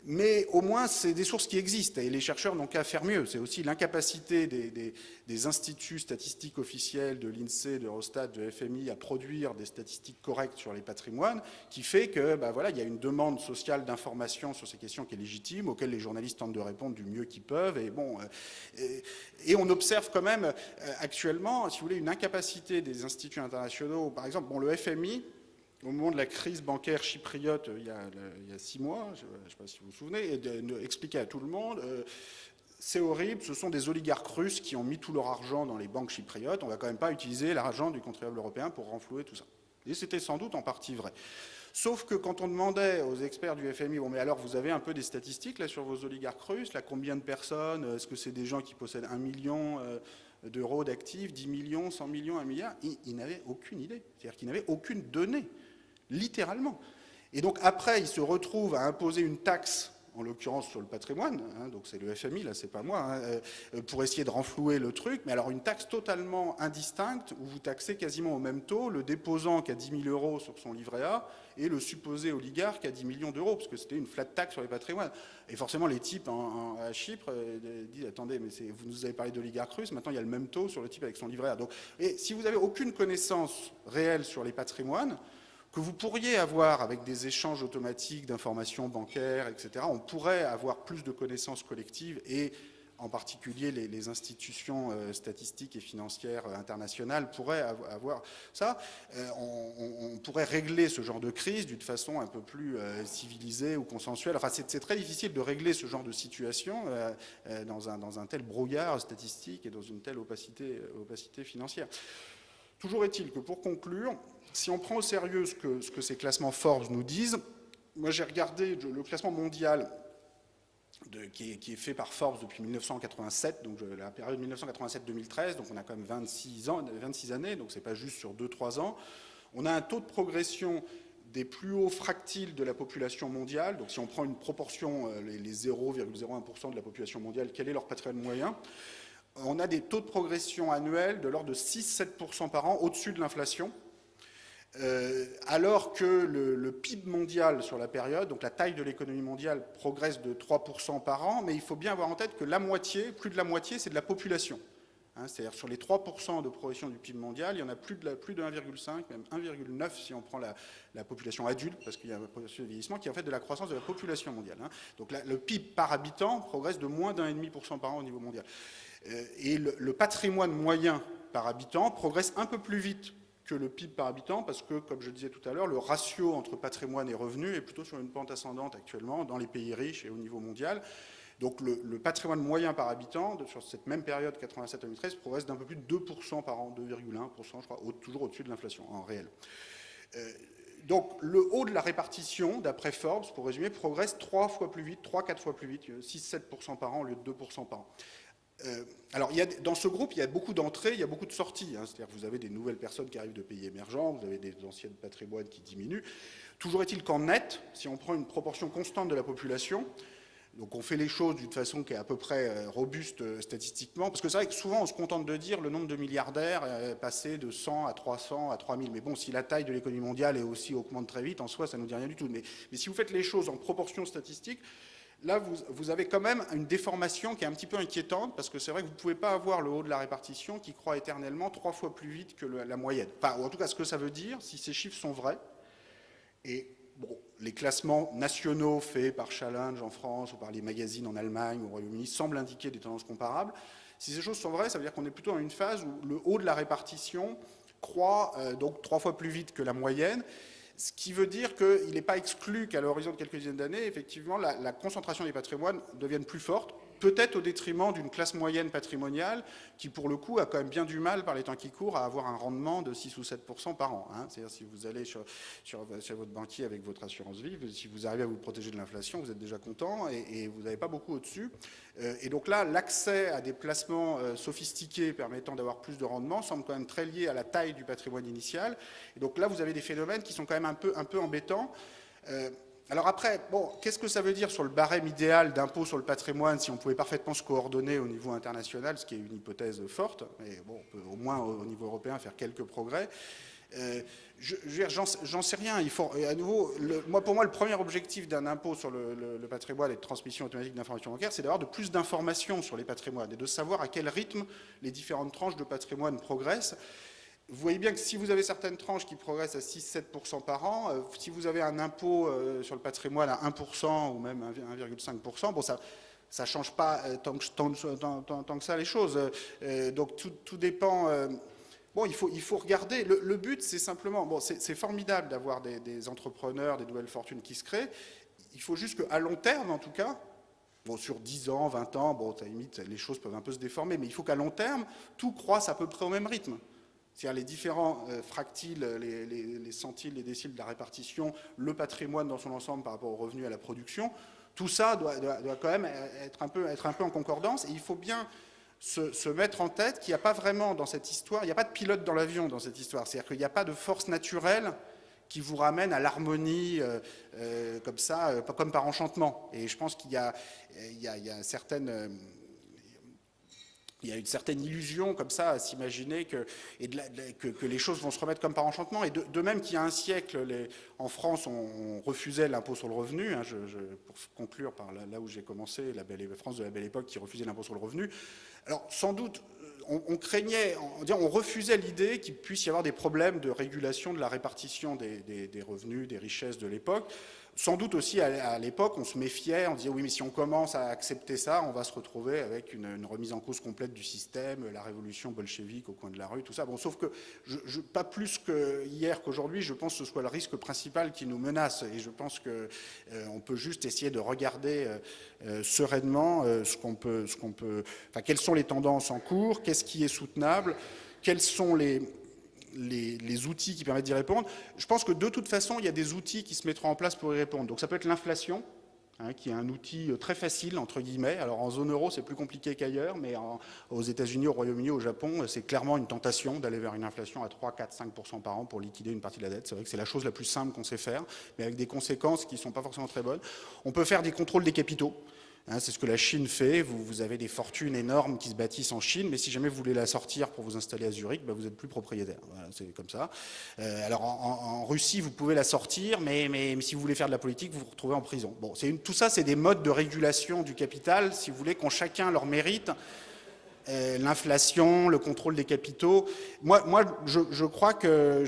Mais au moins, c'est des sources qui existent et les chercheurs n'ont qu'à faire mieux. C'est aussi l'incapacité des instituts statistiques officiels de l'INSEE, d'Eurostat, de FMI à produire des statistiques correctes sur les patrimoines qui fait que, voilà, il y a une demande sociale d'information sur ces questions qui est légitime, auxquelles les journalistes tentent de répondre du mieux qu'ils peuvent. Et, bon, et on observe quand même actuellement, si vous voulez, une incapacité des instituts internationaux. Par exemple, bon, le FMI, au moment de la crise bancaire chypriote il y a 6 mois, je ne sais pas si vous vous souvenez, expliquer à tout le monde, c'est horrible, ce sont des oligarques russes qui ont mis tout leur argent dans les banques chypriotes, on ne va quand même pas utiliser l'argent du contribuable européen pour renflouer tout ça. Et c'était sans doute en partie vrai. Sauf que quand on demandait aux experts du FMI, bon mais alors vous avez un peu des statistiques là sur vos oligarques russes, là combien de personnes, est-ce que c'est des gens qui possèdent 1 million d'euros d'actifs, 10 millions, 100 millions, 1 milliard, ils n'avaient aucune idée, c'est-à-dire qu'ils n'avaient aucune donnée. Littéralement. Et donc après, ils se retrouvent à imposer une taxe, en l'occurrence sur le patrimoine, hein, donc c'est le FMI, là c'est pas moi, hein, pour essayer de renflouer le truc, mais alors une taxe totalement indistincte, où vous taxez quasiment au même taux le déposant qui a 10 000 euros sur son livret A et le supposé oligarque qui a 10 millions d'euros, parce que c'était une flat tax sur les patrimoines. Et forcément les types à Chypre disent, attendez, mais vous nous avez parlé d'oligarques russes, maintenant il y a le même taux sur le type avec son livret A. Donc, et si vous n'avez aucune connaissance réelle sur les patrimoines, que vous pourriez avoir avec des échanges automatiques d'informations bancaires, etc., on pourrait avoir plus de connaissances collectives et en particulier les institutions statistiques et financières internationales pourraient avoir ça. On pourrait régler ce genre de crise d'une façon un peu plus civilisée ou consensuelle. Enfin, c'est très difficile de régler ce genre de situation dans un tel brouillard statistique et dans une telle opacité financière. Toujours est-il que pour conclure, si on prend au sérieux ce que ces classements Forbes nous disent, moi j'ai regardé le classement mondial qui est fait par Forbes depuis 1987, donc la période 1987-2013, donc on a quand même 26 années, donc c'est pas juste sur 2-3 ans. On a un taux de progression des plus hauts fractiles de la population mondiale, donc si on prend une proportion, les 0,01% de la population mondiale, quel est leur patrimoine moyen ? On a des taux de progression annuels de l'ordre de 6-7% par an au-dessus de l'inflation, alors que le PIB mondial sur la période, donc la taille de l'économie mondiale, progresse de 3% par an, mais il faut bien avoir en tête que la moitié, plus de la moitié, c'est de la population. Hein, c'est-à-dire sur les 3% de progression du PIB mondial, il y en a plus de 1,5, même 1,9 si on prend la population adulte, parce qu'il y a un processus de vieillissement qui est en fait de la croissance de la population mondiale. Hein. Donc le PIB par habitant progresse de moins d'1,5% par an au niveau mondial. Et le patrimoine moyen par habitant progresse un peu plus vite que le PIB par habitant, parce que, comme je le disais tout à l'heure, le ratio entre patrimoine et revenu est plutôt sur une pente ascendante actuellement dans les pays riches et au niveau mondial. Donc le patrimoine moyen par habitant, sur cette même période 87-2013, progresse d'un peu plus de 2% par an, 2,1%, je crois, toujours au-dessus de l'inflation, en réel. Donc le haut de la répartition, d'après Forbes, pour résumer, progresse 3-4 fois plus vite, 6-7% par an au lieu de 2% par an. Alors, dans ce groupe, il y a beaucoup d'entrées, il y a beaucoup de sorties. Hein, c'est-à-dire que vous avez des nouvelles personnes qui arrivent de pays émergents, vous avez des anciennes patrimoines qui diminuent. Toujours est-il qu'en net, si on prend une proportion constante de la population, donc on fait les choses d'une façon qui est à peu près robuste statistiquement, parce que c'est vrai que souvent on se contente de dire le nombre de milliardaires est passé de 100 à 300 à 3000. Mais bon, si la taille de l'économie mondiale est aussi augmente très vite, en soi, ça ne nous dit rien du tout. Mais si vous faites les choses en proportion statistique, Là, vous avez quand même une déformation qui est un petit peu inquiétante, parce que c'est vrai que vous ne pouvez pas avoir le haut de la répartition qui croît éternellement 3 fois plus vite que la moyenne. Enfin, ou en tout cas, ce que ça veut dire, si ces chiffres sont vrais, et bon, les classements nationaux faits par Challenge en France ou par les magazines en Allemagne ou au Royaume-Uni semblent indiquer des tendances comparables. Si ces choses sont vraies, ça veut dire qu'on est plutôt dans une phase où le haut de la répartition croît donc 3 fois plus vite que la moyenne, ce qui veut dire qu'il n'est pas exclu qu'à l'horizon de quelques dizaines d'années, effectivement, la concentration des patrimoines devienne plus forte, peut-être au détriment d'une classe moyenne patrimoniale qui, pour le coup, a quand même bien du mal, par les temps qui courent, à avoir un rendement de 6 ou 7% par an. Hein. C'est-à-dire, si vous allez sur votre banquier avec votre assurance vie, si vous arrivez à vous protéger de l'inflation, vous êtes déjà content et vous n'avez pas beaucoup au-dessus. Et donc là, l'accès à des placements sophistiqués permettant d'avoir plus de rendement semble quand même très lié à la taille du patrimoine initial. Et donc là, vous avez des phénomènes qui sont quand même un peu embêtants. Alors après, bon, qu'est-ce que ça veut dire sur le barème idéal d'impôt sur le patrimoine si on pouvait parfaitement se coordonner au niveau international, ce qui est une hypothèse forte, mais bon, on peut au moins au niveau européen faire quelques progrès. J'en sais rien. Il faut, à nouveau, pour moi, le premier objectif d'un impôt sur le patrimoine et de transmission automatique d'informations bancaires, c'est d'avoir de plus d'informations sur les patrimoines et de savoir à quel rythme les différentes tranches de patrimoine progressent. Vous voyez bien que si vous avez certaines tranches qui progressent à 6-7% par an, si vous avez un impôt sur le patrimoine à 1% ou même 1,5%, bon, ça ne change pas tant que ça les choses. Donc tout dépend. Bon, il faut regarder. Le but, c'est simplement, bon, c'est formidable d'avoir des entrepreneurs, des nouvelles fortunes qui se créent. Il faut juste qu'à long terme, en tout cas, bon, sur 10 ans, 20 ans, bon, à la limite, les choses peuvent un peu se déformer, mais il faut qu'à long terme, tout croisse à peu près au même rythme. C'est-à-dire les différents fractiles, les centiles, les déciles de la répartition, le patrimoine dans son ensemble par rapport aux revenus, à la production, tout ça doit quand même être un peu en concordance. Et il faut bien se mettre en tête qu'il n'y a pas vraiment dans cette histoire, il n'y a pas de pilote dans l'avion dans cette histoire. C'est-à-dire qu'il n'y a pas de force naturelle qui vous ramène à l'harmonie comme ça, comme par enchantement. Et je pense qu'il y a une certaine illusion comme ça à s'imaginer que les choses vont se remettre comme par enchantement. Et de même qu'il y a un siècle, en France, on refusait l'impôt sur le revenu. Hein, pour conclure par là où j'ai commencé, la France de la belle époque qui refusait l'impôt sur le revenu. Alors sans doute, on refusait l'idée qu'il puisse y avoir des problèmes de régulation de la répartition des revenus, des richesses de l'époque. Sans doute aussi, à l'époque, on se méfiait, on disait oui, mais si on commence à accepter ça, on va se retrouver avec une remise en cause complète du système, la révolution bolchevique au coin de la rue, tout ça. Bon, sauf que, pas plus que hier qu'aujourd'hui, je pense que ce soit le risque principal qui nous menace. Et je pense qu'on peut juste essayer de regarder sereinement quelles sont les tendances en cours, qu'est-ce qui est soutenable, quels sont les outils qui permettent d'y répondre. Je pense que de toute façon, il y a des outils qui se mettront en place pour y répondre. Donc ça peut être l'inflation, hein, qui est un outil très facile, entre guillemets. Alors en zone euro, c'est plus compliqué qu'ailleurs, mais aux États-Unis, au Royaume-Uni, au Japon, c'est clairement une tentation d'aller vers une inflation à 3, 4, 5% par an pour liquider une partie de la dette. C'est vrai que c'est la chose la plus simple qu'on sait faire, mais avec des conséquences qui ne sont pas forcément très bonnes. On peut faire des contrôles des capitaux. Hein, c'est ce que la Chine fait. Vous avez des fortunes énormes qui se bâtissent en Chine, mais si jamais vous voulez la sortir pour vous installer à Zurich, vous n'êtes plus propriétaire. Voilà, c'est comme ça. Alors en Russie, vous pouvez la sortir, mais si vous voulez faire de la politique, vous vous retrouvez en prison. Bon, tout ça, c'est des modes de régulation du capital, si vous voulez, qu'ont chacun leur mérite. L'inflation, le contrôle des capitaux. Moi, je crois que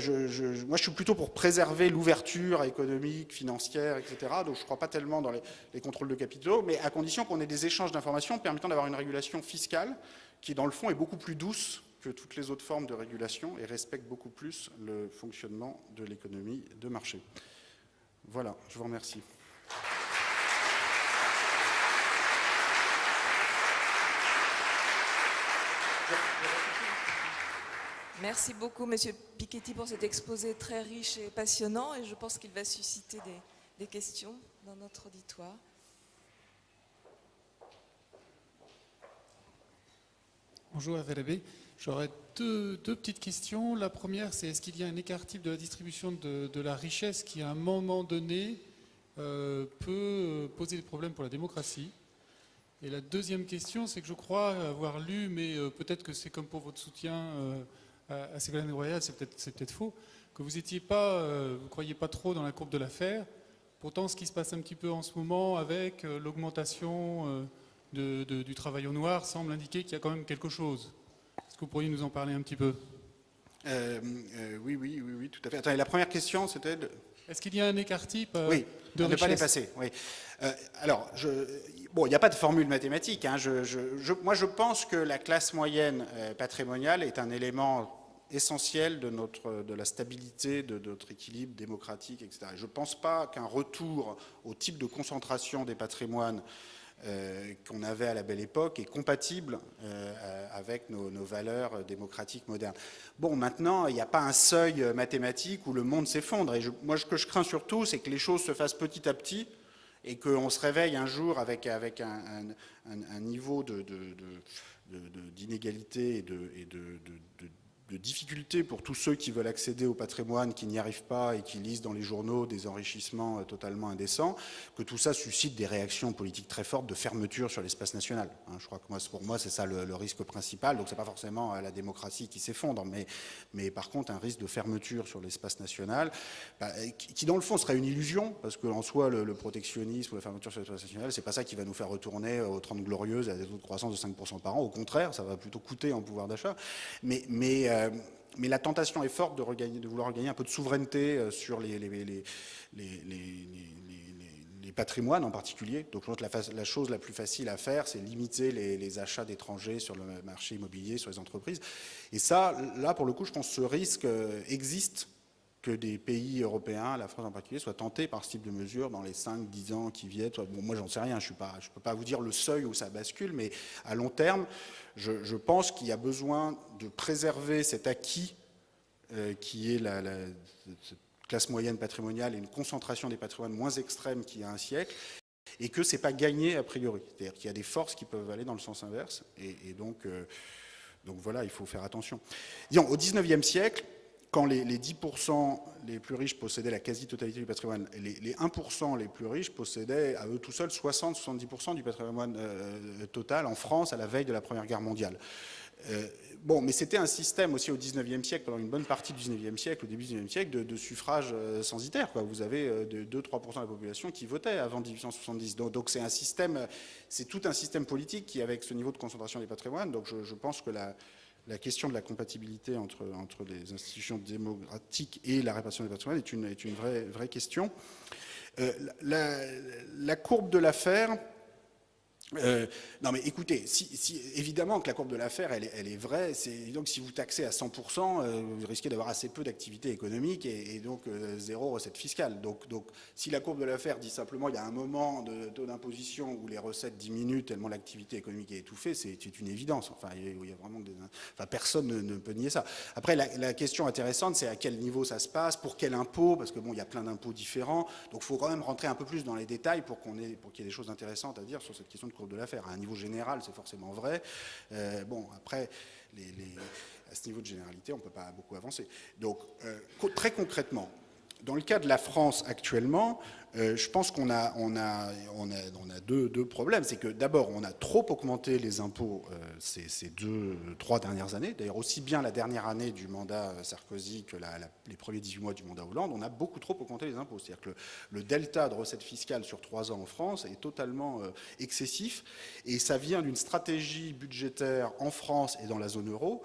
moi, je suis plutôt pour préserver l'ouverture économique, financière, etc. Donc, je ne crois pas tellement dans les contrôles de capitaux, mais à condition qu'on ait des échanges d'informations permettant d'avoir une régulation fiscale qui, dans le fond, est beaucoup plus douce que toutes les autres formes de régulation et respecte beaucoup plus le fonctionnement de l'économie de marché. Voilà, je vous remercie. Merci beaucoup, Monsieur Piketty, pour cet exposé très riche et passionnant, et je pense qu'il va susciter des questions dans notre auditoire. Bonjour FLAB. J'aurais deux petites questions. La première, c'est est-ce qu'il y a un écart type de la distribution de la richesse qui, à un moment donné, peut poser des problèmes pour la démocratie? Et la deuxième question, c'est que je crois avoir lu, mais peut-être que c'est comme pour votre soutien à Ségolène Royal, c'est peut-être faux, que vous ne croyiez pas trop dans la courbe de l'affaire, Pourtant, ce qui se passe un petit peu en ce moment avec l'augmentation du travail au noir semble indiquer qu'il y a quand même quelque chose. Est-ce que vous pourriez nous en parler un petit peu? Oui, tout à fait. Attends, et la première question, c'était Est-ce qu'il y a un écart type oui, de à ne pas richesse? dépasser. Oui. Bon, il n'y a pas de formule mathématique. Hein. Moi, je pense que la classe moyenne patrimoniale est un élément essentiel de la stabilité de notre équilibre démocratique, etc. Je ne pense pas qu'un retour au type de concentration des patrimoines qu'on avait à la belle époque est compatible avec nos valeurs démocratiques modernes. Bon, maintenant, il n'y a pas un seuil mathématique où le monde s'effondre. Et moi, ce que je crains surtout, c'est que les choses se fassent petit à petit et qu'on se réveille un jour avec un niveau d'inégalité et de difficulté pour tous ceux qui veulent accéder au patrimoine, qui n'y arrivent pas et qui lisent dans les journaux des enrichissements totalement indécents, que tout ça suscite des réactions politiques très fortes de fermeture sur l'espace national. Je crois que pour moi, c'est ça le risque principal. Donc, ce n'est pas forcément la démocratie qui s'effondre, mais par contre, un risque de fermeture sur l'espace national, qui dans le fond serait une illusion, parce qu'en soi, le protectionnisme ou la fermeture sur l'espace national, c'est pas ça qui va nous faire retourner aux 30 glorieuses à des taux de croissance de 5% par an. Au contraire, ça va plutôt coûter en pouvoir d'achat. Mais la tentation est forte de vouloir regagner un peu de souveraineté sur les patrimoines en particulier. Donc je pense que la chose la plus facile à faire, c'est limiter les achats d'étrangers sur le marché immobilier, sur les entreprises. Et ça, là, pour le coup, je pense que ce risque existe, que des pays européens, la France en particulier, soient tentés par ce type de mesures dans les 5-10 ans qui viennent. Bon, moi, j'en sais rien, je ne peux pas vous dire le seuil où ça bascule, mais à long terme, je pense qu'il y a besoin de préserver cet acquis qui est cette classe moyenne patrimoniale et une concentration des patrimoines moins extrême qu'il y a un siècle, et que ce n'est pas gagné a priori. C'est-à-dire qu'il y a des forces qui peuvent aller dans le sens inverse, et donc voilà, il faut faire attention. Disons, au XIXe siècle, quand les 10% les plus riches possédaient la quasi-totalité du patrimoine, les 1% les plus riches possédaient à eux tout seuls 60-70% du patrimoine total en France à la veille de la Première Guerre mondiale. Bon, mais c'était un système aussi au XIXe siècle, pendant une bonne partie du XIXe siècle, au début du XIXe siècle, de suffrage censitaire, quoi. Vous avez 2-3% de la population qui votait avant 1870. Donc c'est un système, c'est tout un système politique qui, avec ce niveau de concentration des patrimoines, donc je pense que la question de la compatibilité entre les institutions démocratiques et la répartition des patrimoines est une vraie question. La courbe de l'affaire... non mais écoutez, évidemment que la courbe de l'affaire elle est vraie, donc si vous taxez à 100%, vous risquez d'avoir assez peu d'activité économique et donc zéro recette fiscale. Donc si la courbe de l'affaire dit simplement il y a un moment de taux d'imposition où les recettes diminuent tellement l'activité économique est étouffée, c'est une évidence. Enfin, il y a vraiment personne ne peut nier ça. Après la question intéressante c'est à quel niveau ça se passe, pour quel impôt, parce que bon il y a plein d'impôts différents, donc il faut quand même rentrer un peu plus dans les détails pour qu'il y ait des choses intéressantes à dire sur cette question de de l'affaire. À un niveau général, c'est forcément vrai. Bon, après, à ce niveau de généralité, on ne peut pas beaucoup avancer. Donc, très concrètement, dans le cas de la France actuellement, je pense qu'on a deux problèmes. C'est que d'abord, on a trop augmenté les impôts ces 2-3 dernières années. D'ailleurs, aussi bien la dernière année du mandat Sarkozy que les premiers 18 mois du mandat Hollande, on a beaucoup trop augmenté les impôts. C'est-à-dire que le delta de recettes fiscales sur 3 ans en France est totalement excessif. Et ça vient d'une stratégie budgétaire en France et dans la zone euro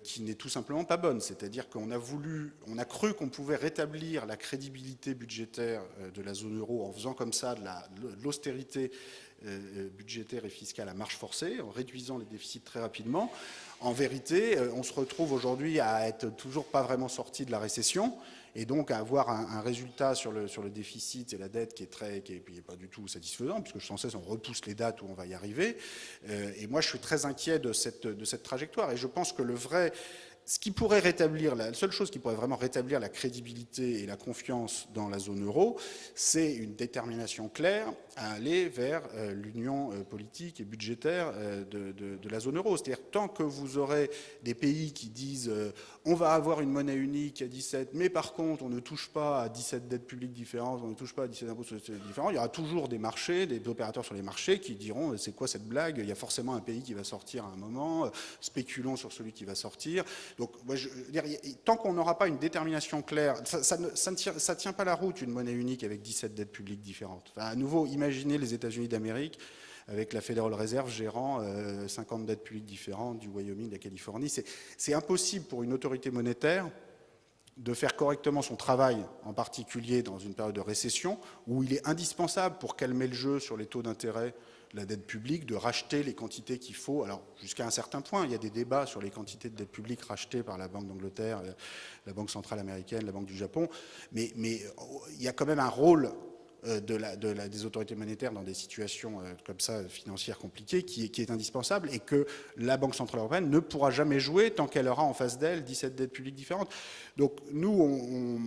qui n'est tout simplement pas bonne. C'est-à-dire qu'on a cru qu'on pouvait rétablir la crédibilité budgétaire de la zone euro en faisant comme ça de l'austérité budgétaire et fiscale à marche forcée, en réduisant les déficits très rapidement. En vérité, on se retrouve aujourd'hui à être toujours pas vraiment sorti de la récession et donc à avoir un résultat sur le déficit et la dette qui est pas du tout satisfaisant, puisque sans cesse on repousse les dates où on va y arriver. Et moi, je suis très inquiet de cette trajectoire. Et je pense que la seule chose qui pourrait vraiment rétablir la crédibilité et la confiance dans la zone euro, c'est une détermination claire à aller vers l'union politique et budgétaire de la zone euro. C'est-à-dire tant que vous aurez des pays qui disent on va avoir une monnaie unique à 17, mais par contre on ne touche pas à 17 dettes publiques différentes, on ne touche pas à 17 impôts différents, il y aura toujours des opérateurs sur les marchés qui diront c'est quoi cette blague, il y a forcément un pays qui va sortir à un moment, spéculons sur celui qui va sortir. Donc, moi, je veux dire, tant qu'on n'aura pas une détermination claire, ça ne tient pas la route, une monnaie unique avec 17 dettes publiques différentes. Enfin, à nouveau, imaginez les États-Unis d'Amérique avec la Federal Reserve gérant 50 dettes publiques différentes du Wyoming, de la Californie. C'est impossible pour une autorité monétaire de faire correctement son travail, en particulier dans une période de récession, où il est indispensable pour calmer le jeu sur les taux d'intérêt de la dette publique, de racheter les quantités qu'il faut. Alors, jusqu'à un certain point, il y a des débats sur les quantités de dette publique rachetées par la Banque d'Angleterre, la Banque centrale américaine, la Banque du Japon, mais il y a quand même un rôle des autorités monétaires dans des situations comme ça, financières compliquées, qui est indispensable et que la Banque centrale européenne ne pourra jamais jouer tant qu'elle aura en face d'elle 17 dettes publiques différentes. Donc nous,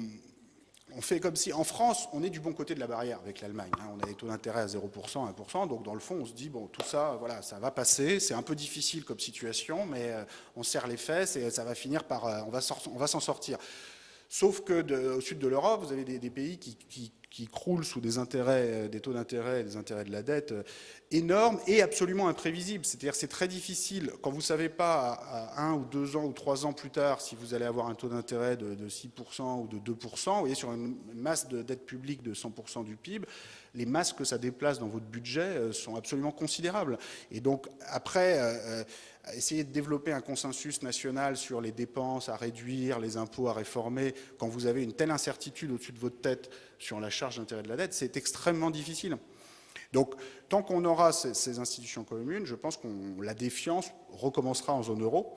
on fait comme si, en France, on est du bon côté de la barrière avec l'Allemagne. On a des taux d'intérêt à 0%, 1%, donc dans le fond, on se dit, bon, tout ça, voilà, ça va passer, c'est un peu difficile comme situation, mais on serre les fesses et ça va finir par, on va s'en sortir. Sauf que au sud de l'Europe, vous avez des pays qui croulent sous des intérêts, des taux d'intérêt, des intérêts de la dette énormes et absolument imprévisibles. C'est-à-dire c'est très difficile, quand vous ne savez pas à 1 ou 2 ans ou 3 ans plus tard si vous allez avoir un taux d'intérêt de 6% ou de 2%, vous voyez, sur une masse de dette publique de 100% du PIB, les masses que ça déplace dans votre budget sont absolument considérables. Et donc après, essayer de développer un consensus national sur les dépenses à réduire, les impôts à réformer, quand vous avez une telle incertitude au-dessus de votre tête sur la charge d'intérêt de la dette, c'est extrêmement difficile. Donc, tant qu'on aura ces institutions communes, je pense que la défiance recommencera en zone euro.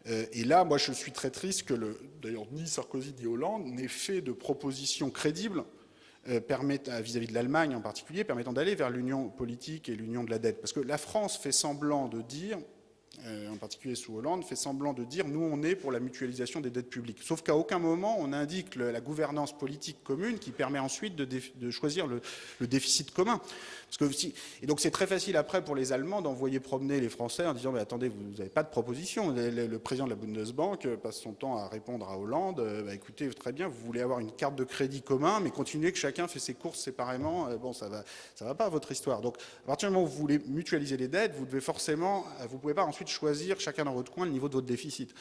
Et là, moi, je suis très triste que, d'ailleurs, ni Sarkozy ni Hollande n'aient fait de propositions crédibles vis-à-vis de l'Allemagne en particulier, permettant d'aller vers l'union politique et l'union de la dette. Parce que la France fait semblant de dire, en particulier sous Hollande, fait semblant de dire nous on est pour la mutualisation des dettes publiques. Sauf qu'à aucun moment on indique la gouvernance politique commune qui permet ensuite de choisir le déficit commun. Parce que et donc c'est très facile après pour les Allemands d'envoyer promener les Français en disant mais attendez, vous n'avez pas de proposition. Le président de la Bundesbank passe son temps à répondre à Hollande, écoutez, très bien, vous voulez avoir une carte de crédit commun, mais continuez que chacun fait ses courses séparément, bon ça va pas votre histoire. Donc à partir du moment où vous voulez mutualiser les dettes, vous devez forcément, vous pouvez pas ensuite choisir chacun dans votre coin le niveau de votre déficit.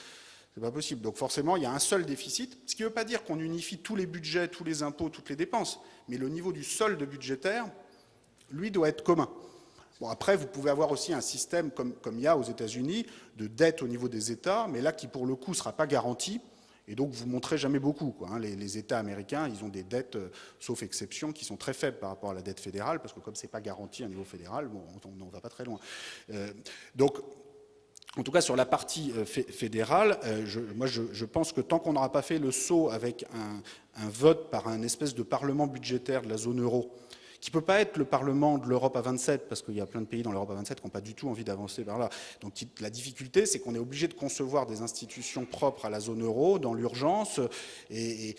C'est pas possible. Donc forcément, il y a un seul déficit, ce qui ne veut pas dire qu'on unifie tous les budgets, tous les impôts, toutes les dépenses, mais le niveau du solde budgétaire, lui, doit être commun. Bon, après, vous pouvez avoir aussi un système comme il y a aux États-Unis de dette au niveau des États, mais là qui pour le coup ne sera pas garanti, et donc vous ne montrez jamais beaucoup. Les États américains, ils ont des dettes, sauf exception, qui sont très faibles par rapport à la dette fédérale, parce que comme ce n'est pas garanti à un niveau fédéral, bon, on ne va pas très loin. Donc, en tout cas, sur la partie fédérale, je pense que tant qu'on n'aura pas fait le saut avec un vote par un espèce de parlement budgétaire de la zone euro, qui ne peut pas être le Parlement de l'Europe à 27, parce qu'il y a plein de pays dans l'Europe à 27 qui n'ont pas du tout envie d'avancer vers là. Donc la difficulté, c'est qu'on est obligé de concevoir des institutions propres à la zone euro dans l'urgence, et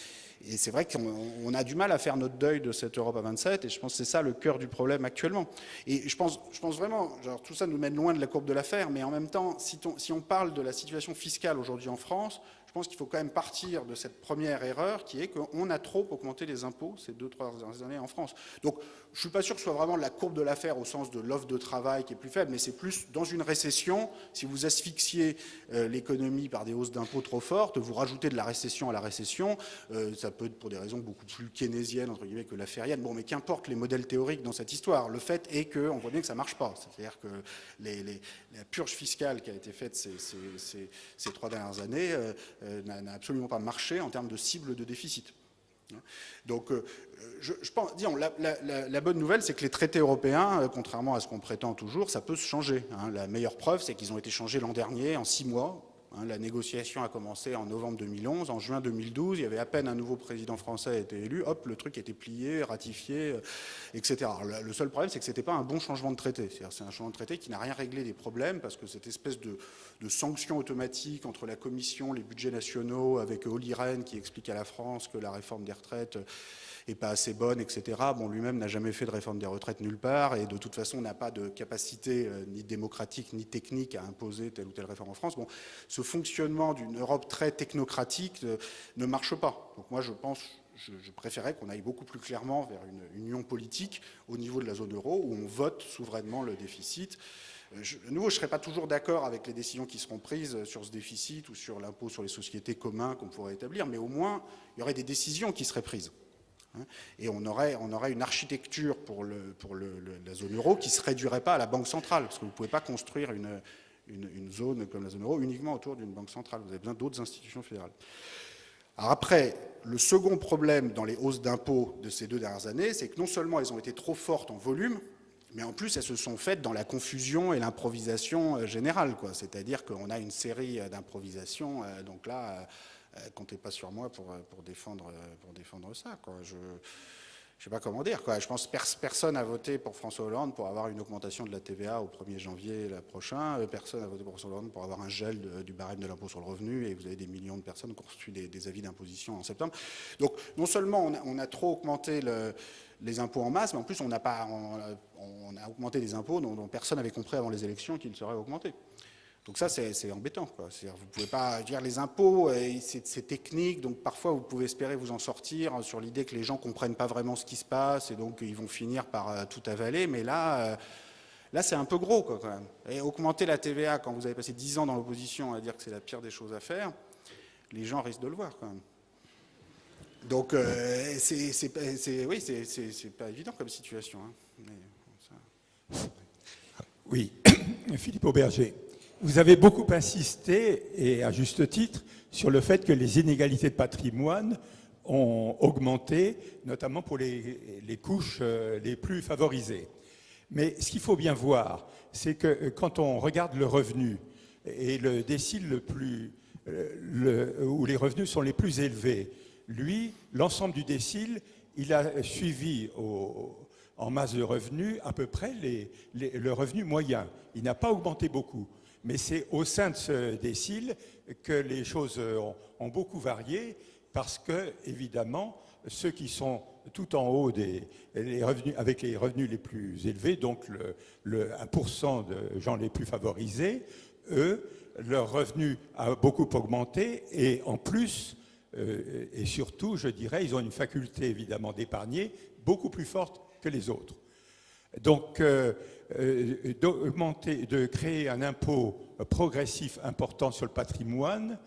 c'est vrai qu'on a du mal à faire notre deuil de cette Europe à 27, et je pense que c'est ça le cœur du problème actuellement. Et je pense vraiment, genre, tout ça nous mène loin de la courbe de l'affaire, mais en même temps, si on parle de la situation fiscale aujourd'hui en France, je pense qu'il faut quand même partir de cette première erreur qui est qu'on a trop augmenté les impôts ces 2-3 dernières années en France. Donc je ne suis pas sûr que ce soit vraiment la courbe de l'affaire au sens de l'offre de travail qui est plus faible, mais c'est plus dans une récession, si vous asphyxiez l'économie par des hausses d'impôts trop fortes, vous rajoutez de la récession à la récession, ça peut être pour des raisons beaucoup plus keynésiennes entre guillemets que laffériennes, bon mais qu'importe les modèles théoriques dans cette histoire, le fait est qu'on voit bien que ça ne marche pas, c'est-à-dire que la purge fiscale qui a été faite ces 3 dernières années n'a absolument pas marché en termes de cible de déficit. Donc, je pense, disons, la bonne nouvelle, c'est que les traités européens, contrairement à ce qu'on prétend toujours, ça peut se changer. La meilleure preuve, c'est qu'ils ont été changés l'an dernier, en 6 mois. La négociation a commencé en novembre 2011. En juin 2012, il y avait à peine un nouveau président français a été élu. Hop, le truc était plié, ratifié, etc. Alors, le seul problème, c'est que ce n'était pas un bon changement de traité. C'est-à-dire, c'est un changement de traité qui n'a rien réglé des problèmes parce que cette espèce de sanction automatique entre la Commission, les budgets nationaux, avec Olli Rehn qui explique à la France que la réforme des retraites n'est pas assez bonne, etc. Bon, lui-même n'a jamais fait de réforme des retraites nulle part et de toute façon n'a pas de capacité ni démocratique ni technique à imposer telle ou telle réforme en France. Bon, ce fonctionnement d'une Europe très technocratique ne marche pas. Donc moi, je pense, je préférais qu'on aille beaucoup plus clairement vers une union politique au niveau de la zone euro où on vote souverainement le déficit. De nouveau, je ne serai pas toujours d'accord avec les décisions qui seront prises sur ce déficit ou sur l'impôt sur les sociétés commun qu'on pourrait établir, mais au moins, il y aurait des décisions qui seraient prises. Et on aurait une architecture pour la zone euro qui ne se réduirait pas à la banque centrale, parce que vous ne pouvez pas construire une zone comme la zone euro uniquement autour d'une banque centrale. Vous avez besoin d'autres institutions fédérales. Alors après, le second problème dans les hausses d'impôts de ces 2 dernières années, c'est que non seulement elles ont été trop fortes en volume, mais en plus elles se sont faites dans la confusion et l'improvisation générale, quoi. C'est-à-dire qu'on a une série d'improvisations. Donc là, comptez pas sur moi pour défendre ça, quoi. Je ne sais pas comment dire, quoi. Je pense que personne n'a voté pour François Hollande pour avoir une augmentation de la TVA au 1er janvier prochain. Personne n'a voté pour François Hollande pour avoir un gel du barème de l'impôt sur le revenu. Et vous avez des millions de personnes qui ont reçu des avis d'imposition en septembre. Donc non seulement on a trop augmenté les impôts en masse, mais en plus on a augmenté des impôts dont personne n'avait compris avant les élections qu'ils seraient augmentés. Donc ça, c'est embêtant, quoi. Vous ne pouvez pas dire les impôts, c'est technique, donc parfois vous pouvez espérer vous en sortir sur l'idée que les gens ne comprennent pas vraiment ce qui se passe et donc ils vont finir par tout avaler. Mais là c'est un peu gros, quoi, quand même. Et augmenter la TVA quand vous avez passé 10 ans dans l'opposition à dire que c'est la pire des choses à faire, les gens risquent de le voir, quand même. Donc c'est pas évident comme situation. Hein. Mais, ça... Oui, Philippe Auberger. Vous avez beaucoup insisté, et à juste titre, sur le fait que les inégalités de patrimoine ont augmenté, notamment pour les couches les plus favorisées. Mais ce qu'il faut bien voir, c'est que quand on regarde le revenu et le décile où les revenus sont les plus élevés, lui, l'ensemble du décile, il a suivi en masse de revenus à peu près le revenu moyen. Il n'a pas augmenté beaucoup. Mais c'est au sein de ce décile que les choses ont beaucoup varié parce que, évidemment, ceux qui sont tout en haut avec les revenus les plus élevés, donc le 1% de gens les plus favorisés, eux, leur revenu a beaucoup augmenté et en plus, et surtout, je dirais, ils ont une faculté évidemment d'épargner beaucoup plus forte que les autres. Donc, de créer un impôt progressif important sur le patrimoine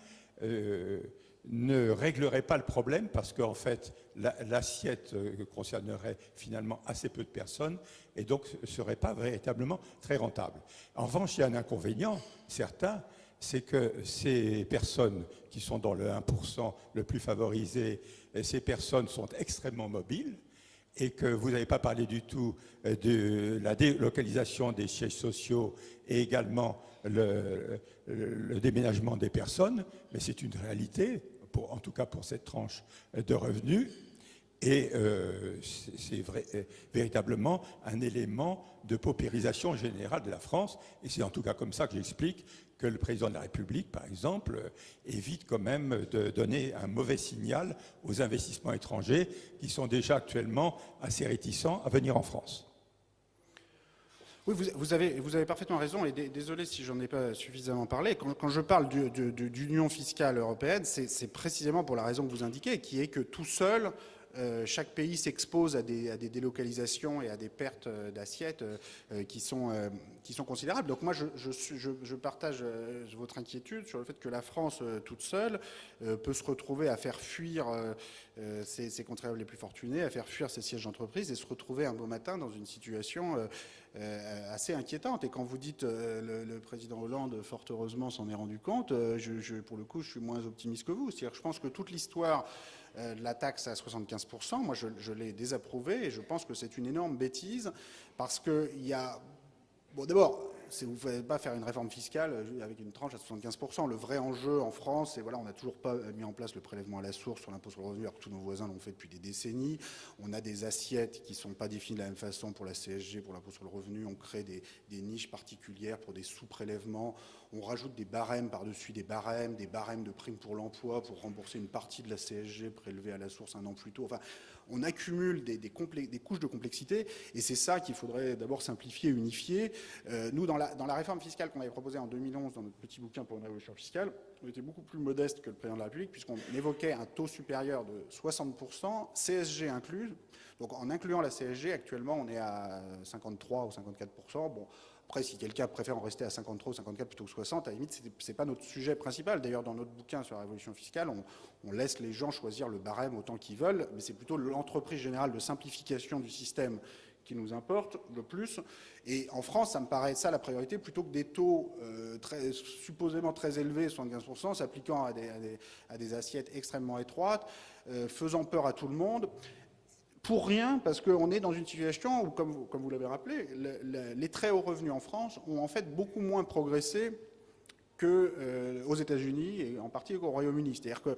ne réglerait pas le problème parce qu'en fait, l'assiette concernerait finalement assez peu de personnes et donc ne serait pas véritablement très rentable. En revanche, il y a un inconvénient certain, c'est que ces personnes qui sont dans le 1% le plus favorisé, ces personnes sont extrêmement mobiles, et que vous n'avez pas parlé du tout de la délocalisation des sièges sociaux et également le déménagement des personnes, mais c'est une réalité, en tout cas pour cette tranche de revenus, et c'est véritablement un élément de paupérisation générale de la France, et c'est en tout cas comme ça que j'explique que le président de la République, par exemple, évite quand même de donner un mauvais signal aux investissements étrangers qui sont déjà actuellement assez réticents à venir en France. Oui, vous avez parfaitement raison, et désolé si j'en ai pas suffisamment parlé. Quand je parle d'union fiscale européenne, c'est précisément pour la raison que vous indiquez, qui est que tout seul, chaque pays s'expose à des délocalisations et à des pertes d'assiettes qui sont considérables. Donc moi, je partage votre inquiétude sur le fait que la France, toute seule, peut se retrouver à faire fuir ses contribuables les plus fortunés, à faire fuir ses sièges d'entreprise et se retrouver un beau matin dans une situation assez inquiétante. Et quand vous dites le président Hollande, fort heureusement, s'en est rendu compte, pour le coup, je suis moins optimiste que vous. C'est-à-dire que je pense que toute l'histoire de la taxe à 75%, moi je l'ai désapprouvée et je pense que c'est une énorme bêtise parce qu'il y a... Bon, d'abord, vous ne pouvez pas faire une réforme fiscale avec une tranche à 75%. Le vrai enjeu en France, c'est on n'a toujours pas mis en place le prélèvement à la source sur l'impôt sur le revenu, alors que tous nos voisins l'ont fait depuis des décennies. On a des assiettes qui ne sont pas définies de la même façon pour la CSG, pour l'impôt sur le revenu. On crée des niches particulières pour des sous-prélèvements. On rajoute des barèmes par-dessus des barèmes de primes pour l'emploi pour rembourser une partie de la CSG prélevée à la source un an plus tôt. Enfin, on accumule des couches de complexité et c'est ça qu'il faudrait d'abord simplifier, unifier. Nous, dans la réforme fiscale qu'on avait proposée en 2011 dans notre petit bouquin pour une révolution fiscale, on était beaucoup plus modeste que le président de la République puisqu'on évoquait un taux supérieur de 60%, CSG inclus. Donc en incluant la CSG, actuellement, on est à 53 ou 54%. Bon, Après, si quelqu'un préfère en rester à 53 ou 54 plutôt que 60, à la limite, c'est pas notre sujet principal. D'ailleurs, dans notre bouquin sur la révolution fiscale, on laisse les gens choisir le barème autant qu'ils veulent, mais c'est plutôt l'entreprise générale de simplification du système qui nous importe le plus. Et en France, ça me paraît ça la priorité, plutôt que des taux supposément très élevés, 75%, s'appliquant à des assiettes extrêmement étroites, faisant peur à tout le monde. Pour rien, parce qu'on est dans une situation où, comme vous l'avez rappelé, les très hauts revenus en France ont en fait beaucoup moins progressé qu'aux États-Unis et en partie au Royaume-Uni. C'est-à-dire que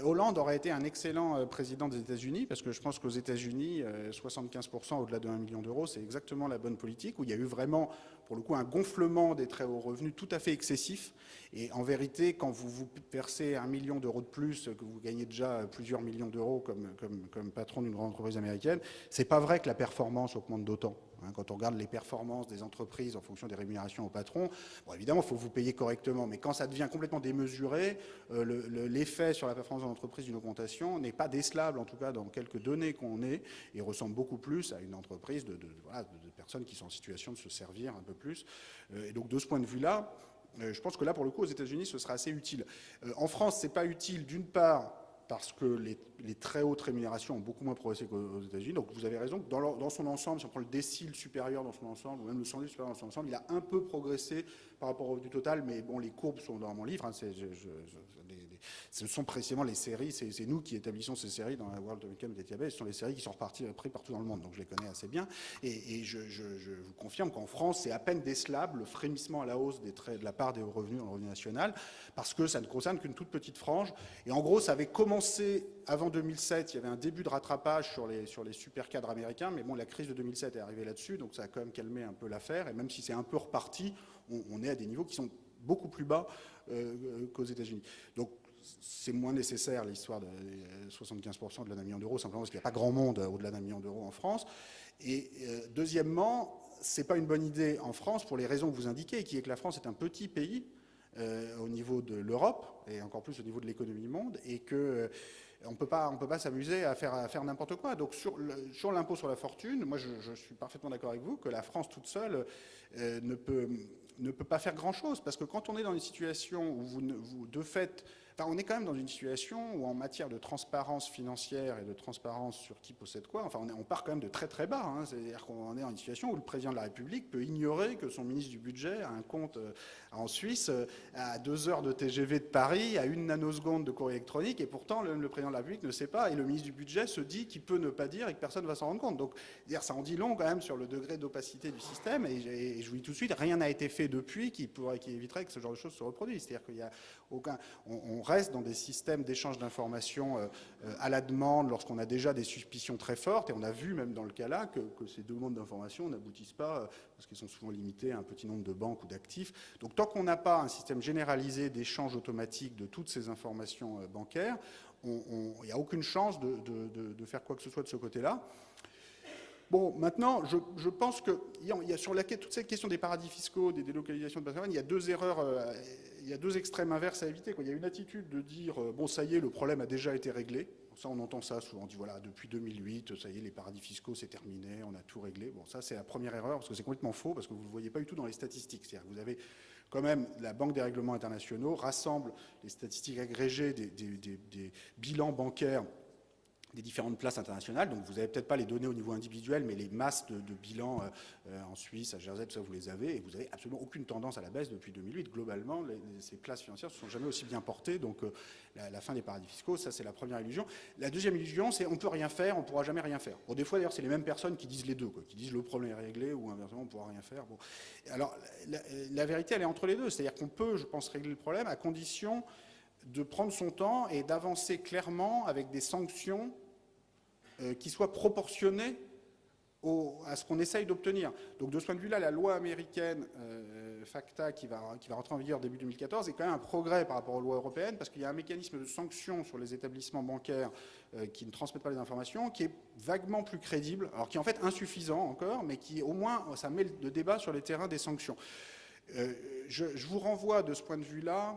Hollande aurait été un excellent président des États-Unis, parce que je pense qu'aux États-Unis, 75% au-delà de 1 million d'euros, c'est exactement la bonne politique, où il y a eu vraiment, pour le coup, un gonflement des très hauts revenus tout à fait excessif. Et en vérité, quand vous versez 1 million d'euros de plus, que vous gagnez déjà plusieurs millions d'euros comme patron d'une grande entreprise américaine, c'est pas vrai que la performance augmente d'autant. Quand on regarde les performances des entreprises en fonction des rémunérations au patron, bon, évidemment, il faut vous payer correctement, mais quand ça devient complètement démesuré, l'effet sur la performance de l'entreprise d'une augmentation n'est pas décelable, en tout cas dans quelques données qu'on ait, et ressemble beaucoup plus à une entreprise de personnes qui sont en situation de se servir un peu plus. Et donc, de ce point de vue-là, je pense que là, pour le coup, aux États-Unis, ce sera assez utile. En France, c'est pas utile, d'une part, parce que les très hautes rémunérations ont beaucoup moins progressé qu'aux États-Unis. Donc vous avez raison, que dans son ensemble, si on prend le décile supérieur dans son ensemble, ou même le centile supérieur dans son ensemble, il a un peu progressé par rapport au revenu total, mais bon, les courbes sont dans mon livre. Hein, ce sont précisément les séries, c'est nous qui établissons ces séries dans la World Income Database, ce sont les séries qui sont reparties pris partout dans le monde, donc je les connais assez bien. Et je vous confirme qu'en France, c'est à peine décelable le frémissement à la hausse de la part des hauts revenus dans le revenu national, parce que ça ne concerne qu'une toute petite frange. Et en gros, ça avait commencé avant 2007, il y avait un début de rattrapage sur les super cadres américains, mais bon, la crise de 2007 est arrivée là-dessus, donc ça a quand même calmé un peu l'affaire, et même si c'est un peu reparti, on est à des niveaux qui sont beaucoup plus bas qu'aux États-Unis. Donc c'est moins nécessaire l'histoire de 75% de l'un million d'euros, simplement parce qu'il n'y a pas grand monde au-delà d'1 million d'euros en France. Et deuxièmement, c'est pas une bonne idée en France pour les raisons que vous indiquez, qui est que la France est un petit pays au niveau de l'Europe, et encore plus au niveau de l'économie monde, et que on peut pas s'amuser à faire n'importe quoi. Donc sur l'impôt sur la fortune, moi je suis parfaitement d'accord avec vous que la France toute seule ne peut pas faire grand-chose, parce que quand on est dans une situation où vous de fait, enfin, on est quand même dans une situation où en matière de transparence financière et de transparence sur qui possède quoi, enfin on part quand même de très très bas. Hein. C'est-à-dire qu'on est dans une situation où le président de la République peut ignorer que son ministre du budget a un compte en Suisse à 2 heures de TGV de Paris, à 1 nanoseconde de courrier électronique, et pourtant le président de la République ne sait pas, et le ministre du budget se dit qu'il peut ne pas dire et que personne ne va s'en rendre compte. Donc ça en dit long quand même sur le degré d'opacité du système, et je vous dis tout de suite, rien n'a été fait depuis qui éviterait que ce genre de choses se reproduisent. C'est-à-dire qu'il y a aucun... On reste dans des systèmes d'échange d'informations à la demande lorsqu'on a déjà des suspicions très fortes, et on a vu même dans le cas là que ces demandes d'informations n'aboutissent pas parce qu'elles sont souvent limitées à un petit nombre de banques ou d'actifs. Donc tant qu'on n'a pas un système généralisé d'échange automatique de toutes ces informations bancaires, il n'y a aucune chance de faire quoi que ce soit de ce côté-là. Bon, maintenant, je pense que sur toute cette question des paradis fiscaux, des délocalisations de patrimoine, il y a 2 erreurs, il y a 2 extrêmes inverses à éviter. Il y a une attitude de dire, bon, ça y est, le problème a déjà été réglé. Ça, on entend ça souvent. On dit, voilà, depuis 2008, ça y est, les paradis fiscaux, c'est terminé, on a tout réglé. Bon, ça, c'est la première erreur, parce que c'est complètement faux, parce que vous ne le voyez pas du tout dans les statistiques. C'est-à-dire que vous avez quand même, la Banque des règlements internationaux rassemble les statistiques agrégées des bilans bancaires des différentes places internationales. Donc vous n'avez peut-être pas les données au niveau individuel, mais les masses de bilans en Suisse, à Jersey, tout ça, vous les avez, et vous n'avez absolument aucune tendance à la baisse depuis 2008. Globalement, ces classes financières ne se sont jamais aussi bien portées. Donc la fin des paradis fiscaux, ça c'est la première illusion. La deuxième illusion, c'est on ne peut rien faire, on ne pourra jamais rien faire. Bon, des fois d'ailleurs, c'est les mêmes personnes qui disent les deux, qui disent le problème est réglé, ou inversement, on ne pourra rien faire. Bon. Alors la vérité, elle est entre les deux. C'est-à-dire qu'on peut, je pense, régler le problème à condition de prendre son temps et d'avancer clairement avec des sanctions qui soit proportionné à ce qu'on essaye d'obtenir. Donc de ce point de vue-là, la loi américaine FACTA qui va rentrer en vigueur début 2014 est quand même un progrès par rapport aux lois européennes, parce qu'il y a un mécanisme de sanction sur les établissements bancaires qui ne transmettent pas les informations, qui est vaguement plus crédible, alors qui est en fait insuffisant encore, mais qui au moins, ça met le débat sur les terrains des sanctions. Je vous renvoie de ce point de vue-là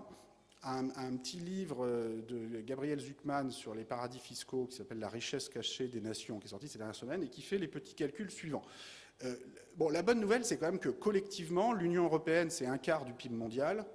un petit livre de Gabriel Zucman sur les paradis fiscaux qui s'appelle « La richesse cachée des nations », qui est sorti ces dernières semaines et qui fait les petits calculs suivants. Bon, la bonne nouvelle, c'est quand même que collectivement, l'Union européenne, c'est 1/4 du PIB mondial.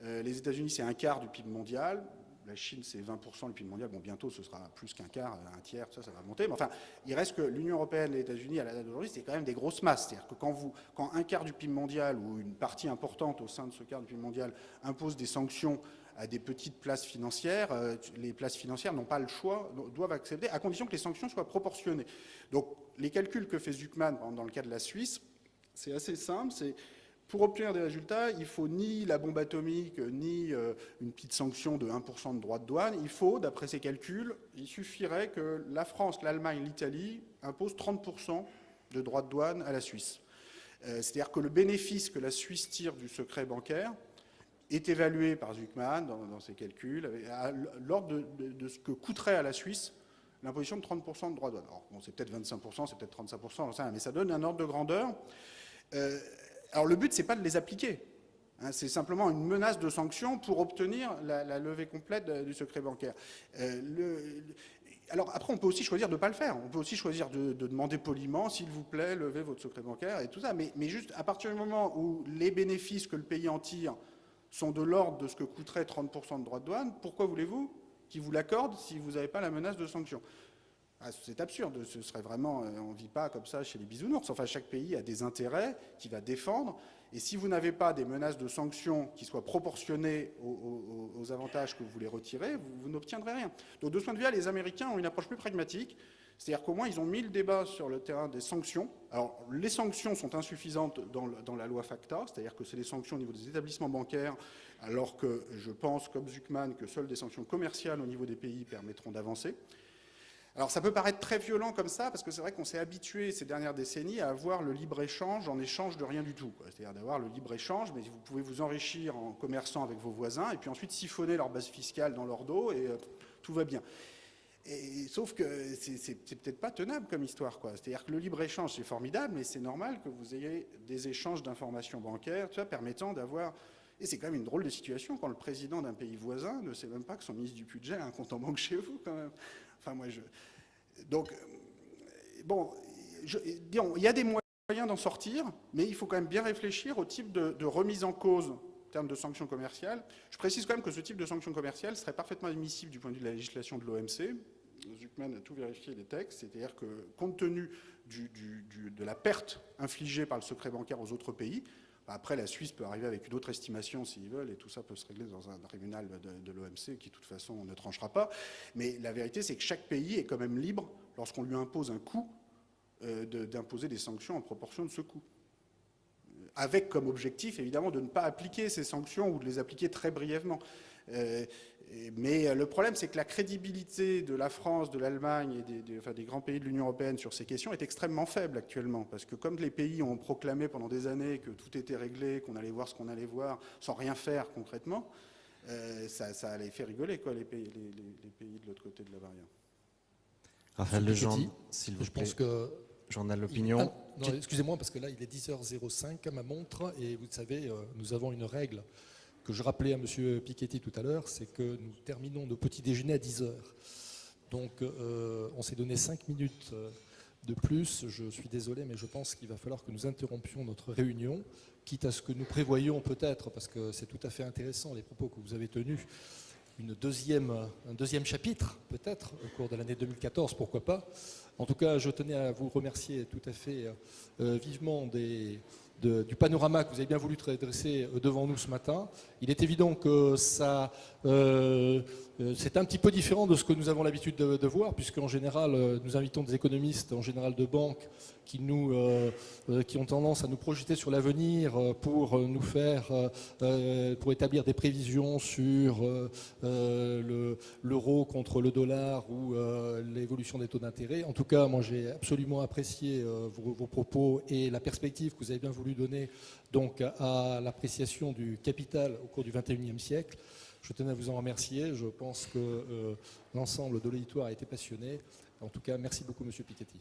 Les États-Unis, c'est 1/4 du PIB mondial. La Chine, c'est 20% du PIB mondial. Bon, bientôt, ce sera plus qu'1/4, 1/3, ça va monter. Mais enfin, il reste que l'Union européenne et les États-Unis, à la date d'aujourd'hui, c'est quand même des grosses masses. C'est-à-dire que quand 1/4 du PIB mondial, ou une partie importante au sein de ce quart du PIB mondial, impose des sanctions à des petites places financières, les places financières n'ont pas le choix, doivent accepter, à condition que les sanctions soient proportionnées. Donc, les calculs que fait Zuckman, par exemple, dans le cas de la Suisse, c'est assez simple, c'est pour obtenir des résultats, il ne faut ni la bombe atomique, ni une petite sanction de 1% de droits de douane. Il faut, d'après ces calculs, il suffirait que la France, l'Allemagne, l'Italie imposent 30% de droits de douane à la Suisse. C'est-à-dire que le bénéfice que la Suisse tire du secret bancaire est évalué par Zuckman dans ses calculs à l'ordre de ce que coûterait à la Suisse l'imposition de 30% de droits de douane. Alors, bon, c'est peut-être 25%, c'est peut-être 35%, mais ça donne un ordre de grandeur. Alors le but, ce n'est pas de les appliquer. Hein, c'est simplement une menace de sanction pour obtenir la levée complète du secret bancaire. Alors après, on peut aussi choisir de ne pas le faire. On peut aussi choisir de demander poliment, s'il vous plaît, levez votre secret bancaire et tout ça. Mais juste à partir du moment où les bénéfices que le pays en tire sont de l'ordre de ce que coûterait 30% de droits de douane, pourquoi voulez-vous qu'ils vous l'accordent si vous n'avez pas la menace de sanction ? C'est absurde, ce serait vraiment, on ne vit pas comme ça chez les bisounours. Enfin, chaque pays a des intérêts qu'il va défendre. Et si vous n'avez pas des menaces de sanctions qui soient proportionnées aux avantages que vous voulez retirer, vous n'obtiendrez rien. Donc de ce point de vue-là, les Américains ont une approche plus pragmatique. C'est-à-dire qu'au moins, ils ont mis le débat sur le terrain des sanctions. Alors, les sanctions sont insuffisantes dans la loi FATCA, c'est-à-dire que c'est des sanctions au niveau des établissements bancaires, alors que je pense, comme Zuckman, que seules des sanctions commerciales au niveau des pays permettront d'avancer. Alors ça peut paraître très violent comme ça, parce que c'est vrai qu'on s'est habitué ces dernières décennies à avoir le libre-échange en échange de rien du tout. C'est-à-dire d'avoir le libre-échange, mais vous pouvez vous enrichir en commerçant avec vos voisins, et puis ensuite siphonner leur base fiscale dans leur dos, et tout va bien. Sauf que c'est peut-être pas tenable comme histoire, quoi. C'est-à-dire que le libre-échange, c'est formidable, mais c'est normal que vous ayez des échanges d'informations bancaires, tu vois, permettant d'avoir... Et c'est quand même une drôle de situation quand le président d'un pays voisin ne sait même pas que son ministre du budget a un compte en banque chez vous, quand même. Enfin, moi, Donc, bon, il y a des moyens d'en sortir, mais il faut quand même bien réfléchir au type de remise en cause en termes de sanctions commerciales. Je précise quand même que ce type de sanctions commerciales serait parfaitement admissible du point de vue de la législation de l'OMC. Zuckman a tout vérifié les textes, c'est-à-dire que compte tenu de la perte infligée par le secret bancaire aux autres pays, après, la Suisse peut arriver avec une autre estimation s'ils veulent, et tout ça peut se régler dans un tribunal de l'OMC qui, de toute façon, ne tranchera pas. Mais la vérité, c'est que chaque pays est quand même libre, lorsqu'on lui impose un coût, d'imposer des sanctions en proportion de ce coût. Avec comme objectif, évidemment, de ne pas appliquer ces sanctions ou de les appliquer très brièvement. Mais le problème, c'est que la crédibilité de la France, de l'Allemagne et des grands pays de l'Union européenne sur ces questions est extrêmement faible actuellement. Parce que comme les pays ont proclamé pendant des années que tout était réglé, qu'on allait voir ce qu'on allait voir, sans rien faire concrètement, ça les fait rigoler, quoi, les pays de l'autre côté de la barrière. Raphaël Legendre, s'il vous plaît. Je pense que... Journal L'Opinion. Excusez-moi, parce que là, il est 10h05 à ma montre, et vous savez, nous avons une règle que je rappelais à M. Piketty tout à l'heure, c'est que nous terminons nos petits déjeuners à 10h. Donc, on s'est donné 5 minutes de plus. Je suis désolé, mais je pense qu'il va falloir que nous interrompions notre réunion, quitte à ce que nous prévoyions peut-être, parce que c'est tout à fait intéressant les propos que vous avez tenus, un deuxième chapitre, peut-être, au cours de l'année 2014, pourquoi pas. En tout cas, je tenais à vous remercier tout à fait vivement du panorama que vous avez bien voulu dresser devant nous ce matin. Il est évident que ça, c'est un petit peu différent de ce que nous avons l'habitude de voir, puisqu'en général, nous invitons des économistes, en général de banques, qui ont tendance à nous projeter sur l'avenir pour nous faire, pour établir des prévisions sur l'euro contre le dollar ou l'évolution des taux d'intérêt. En tout cas, moi j'ai absolument apprécié vos propos et la perspective que vous avez bien voulu donner donc à l'appréciation du capital au cours du XXIe siècle. Je tenais à vous en remercier. Je pense que l'ensemble de l'auditoire a été passionné. En tout cas, merci beaucoup, M. Piketty.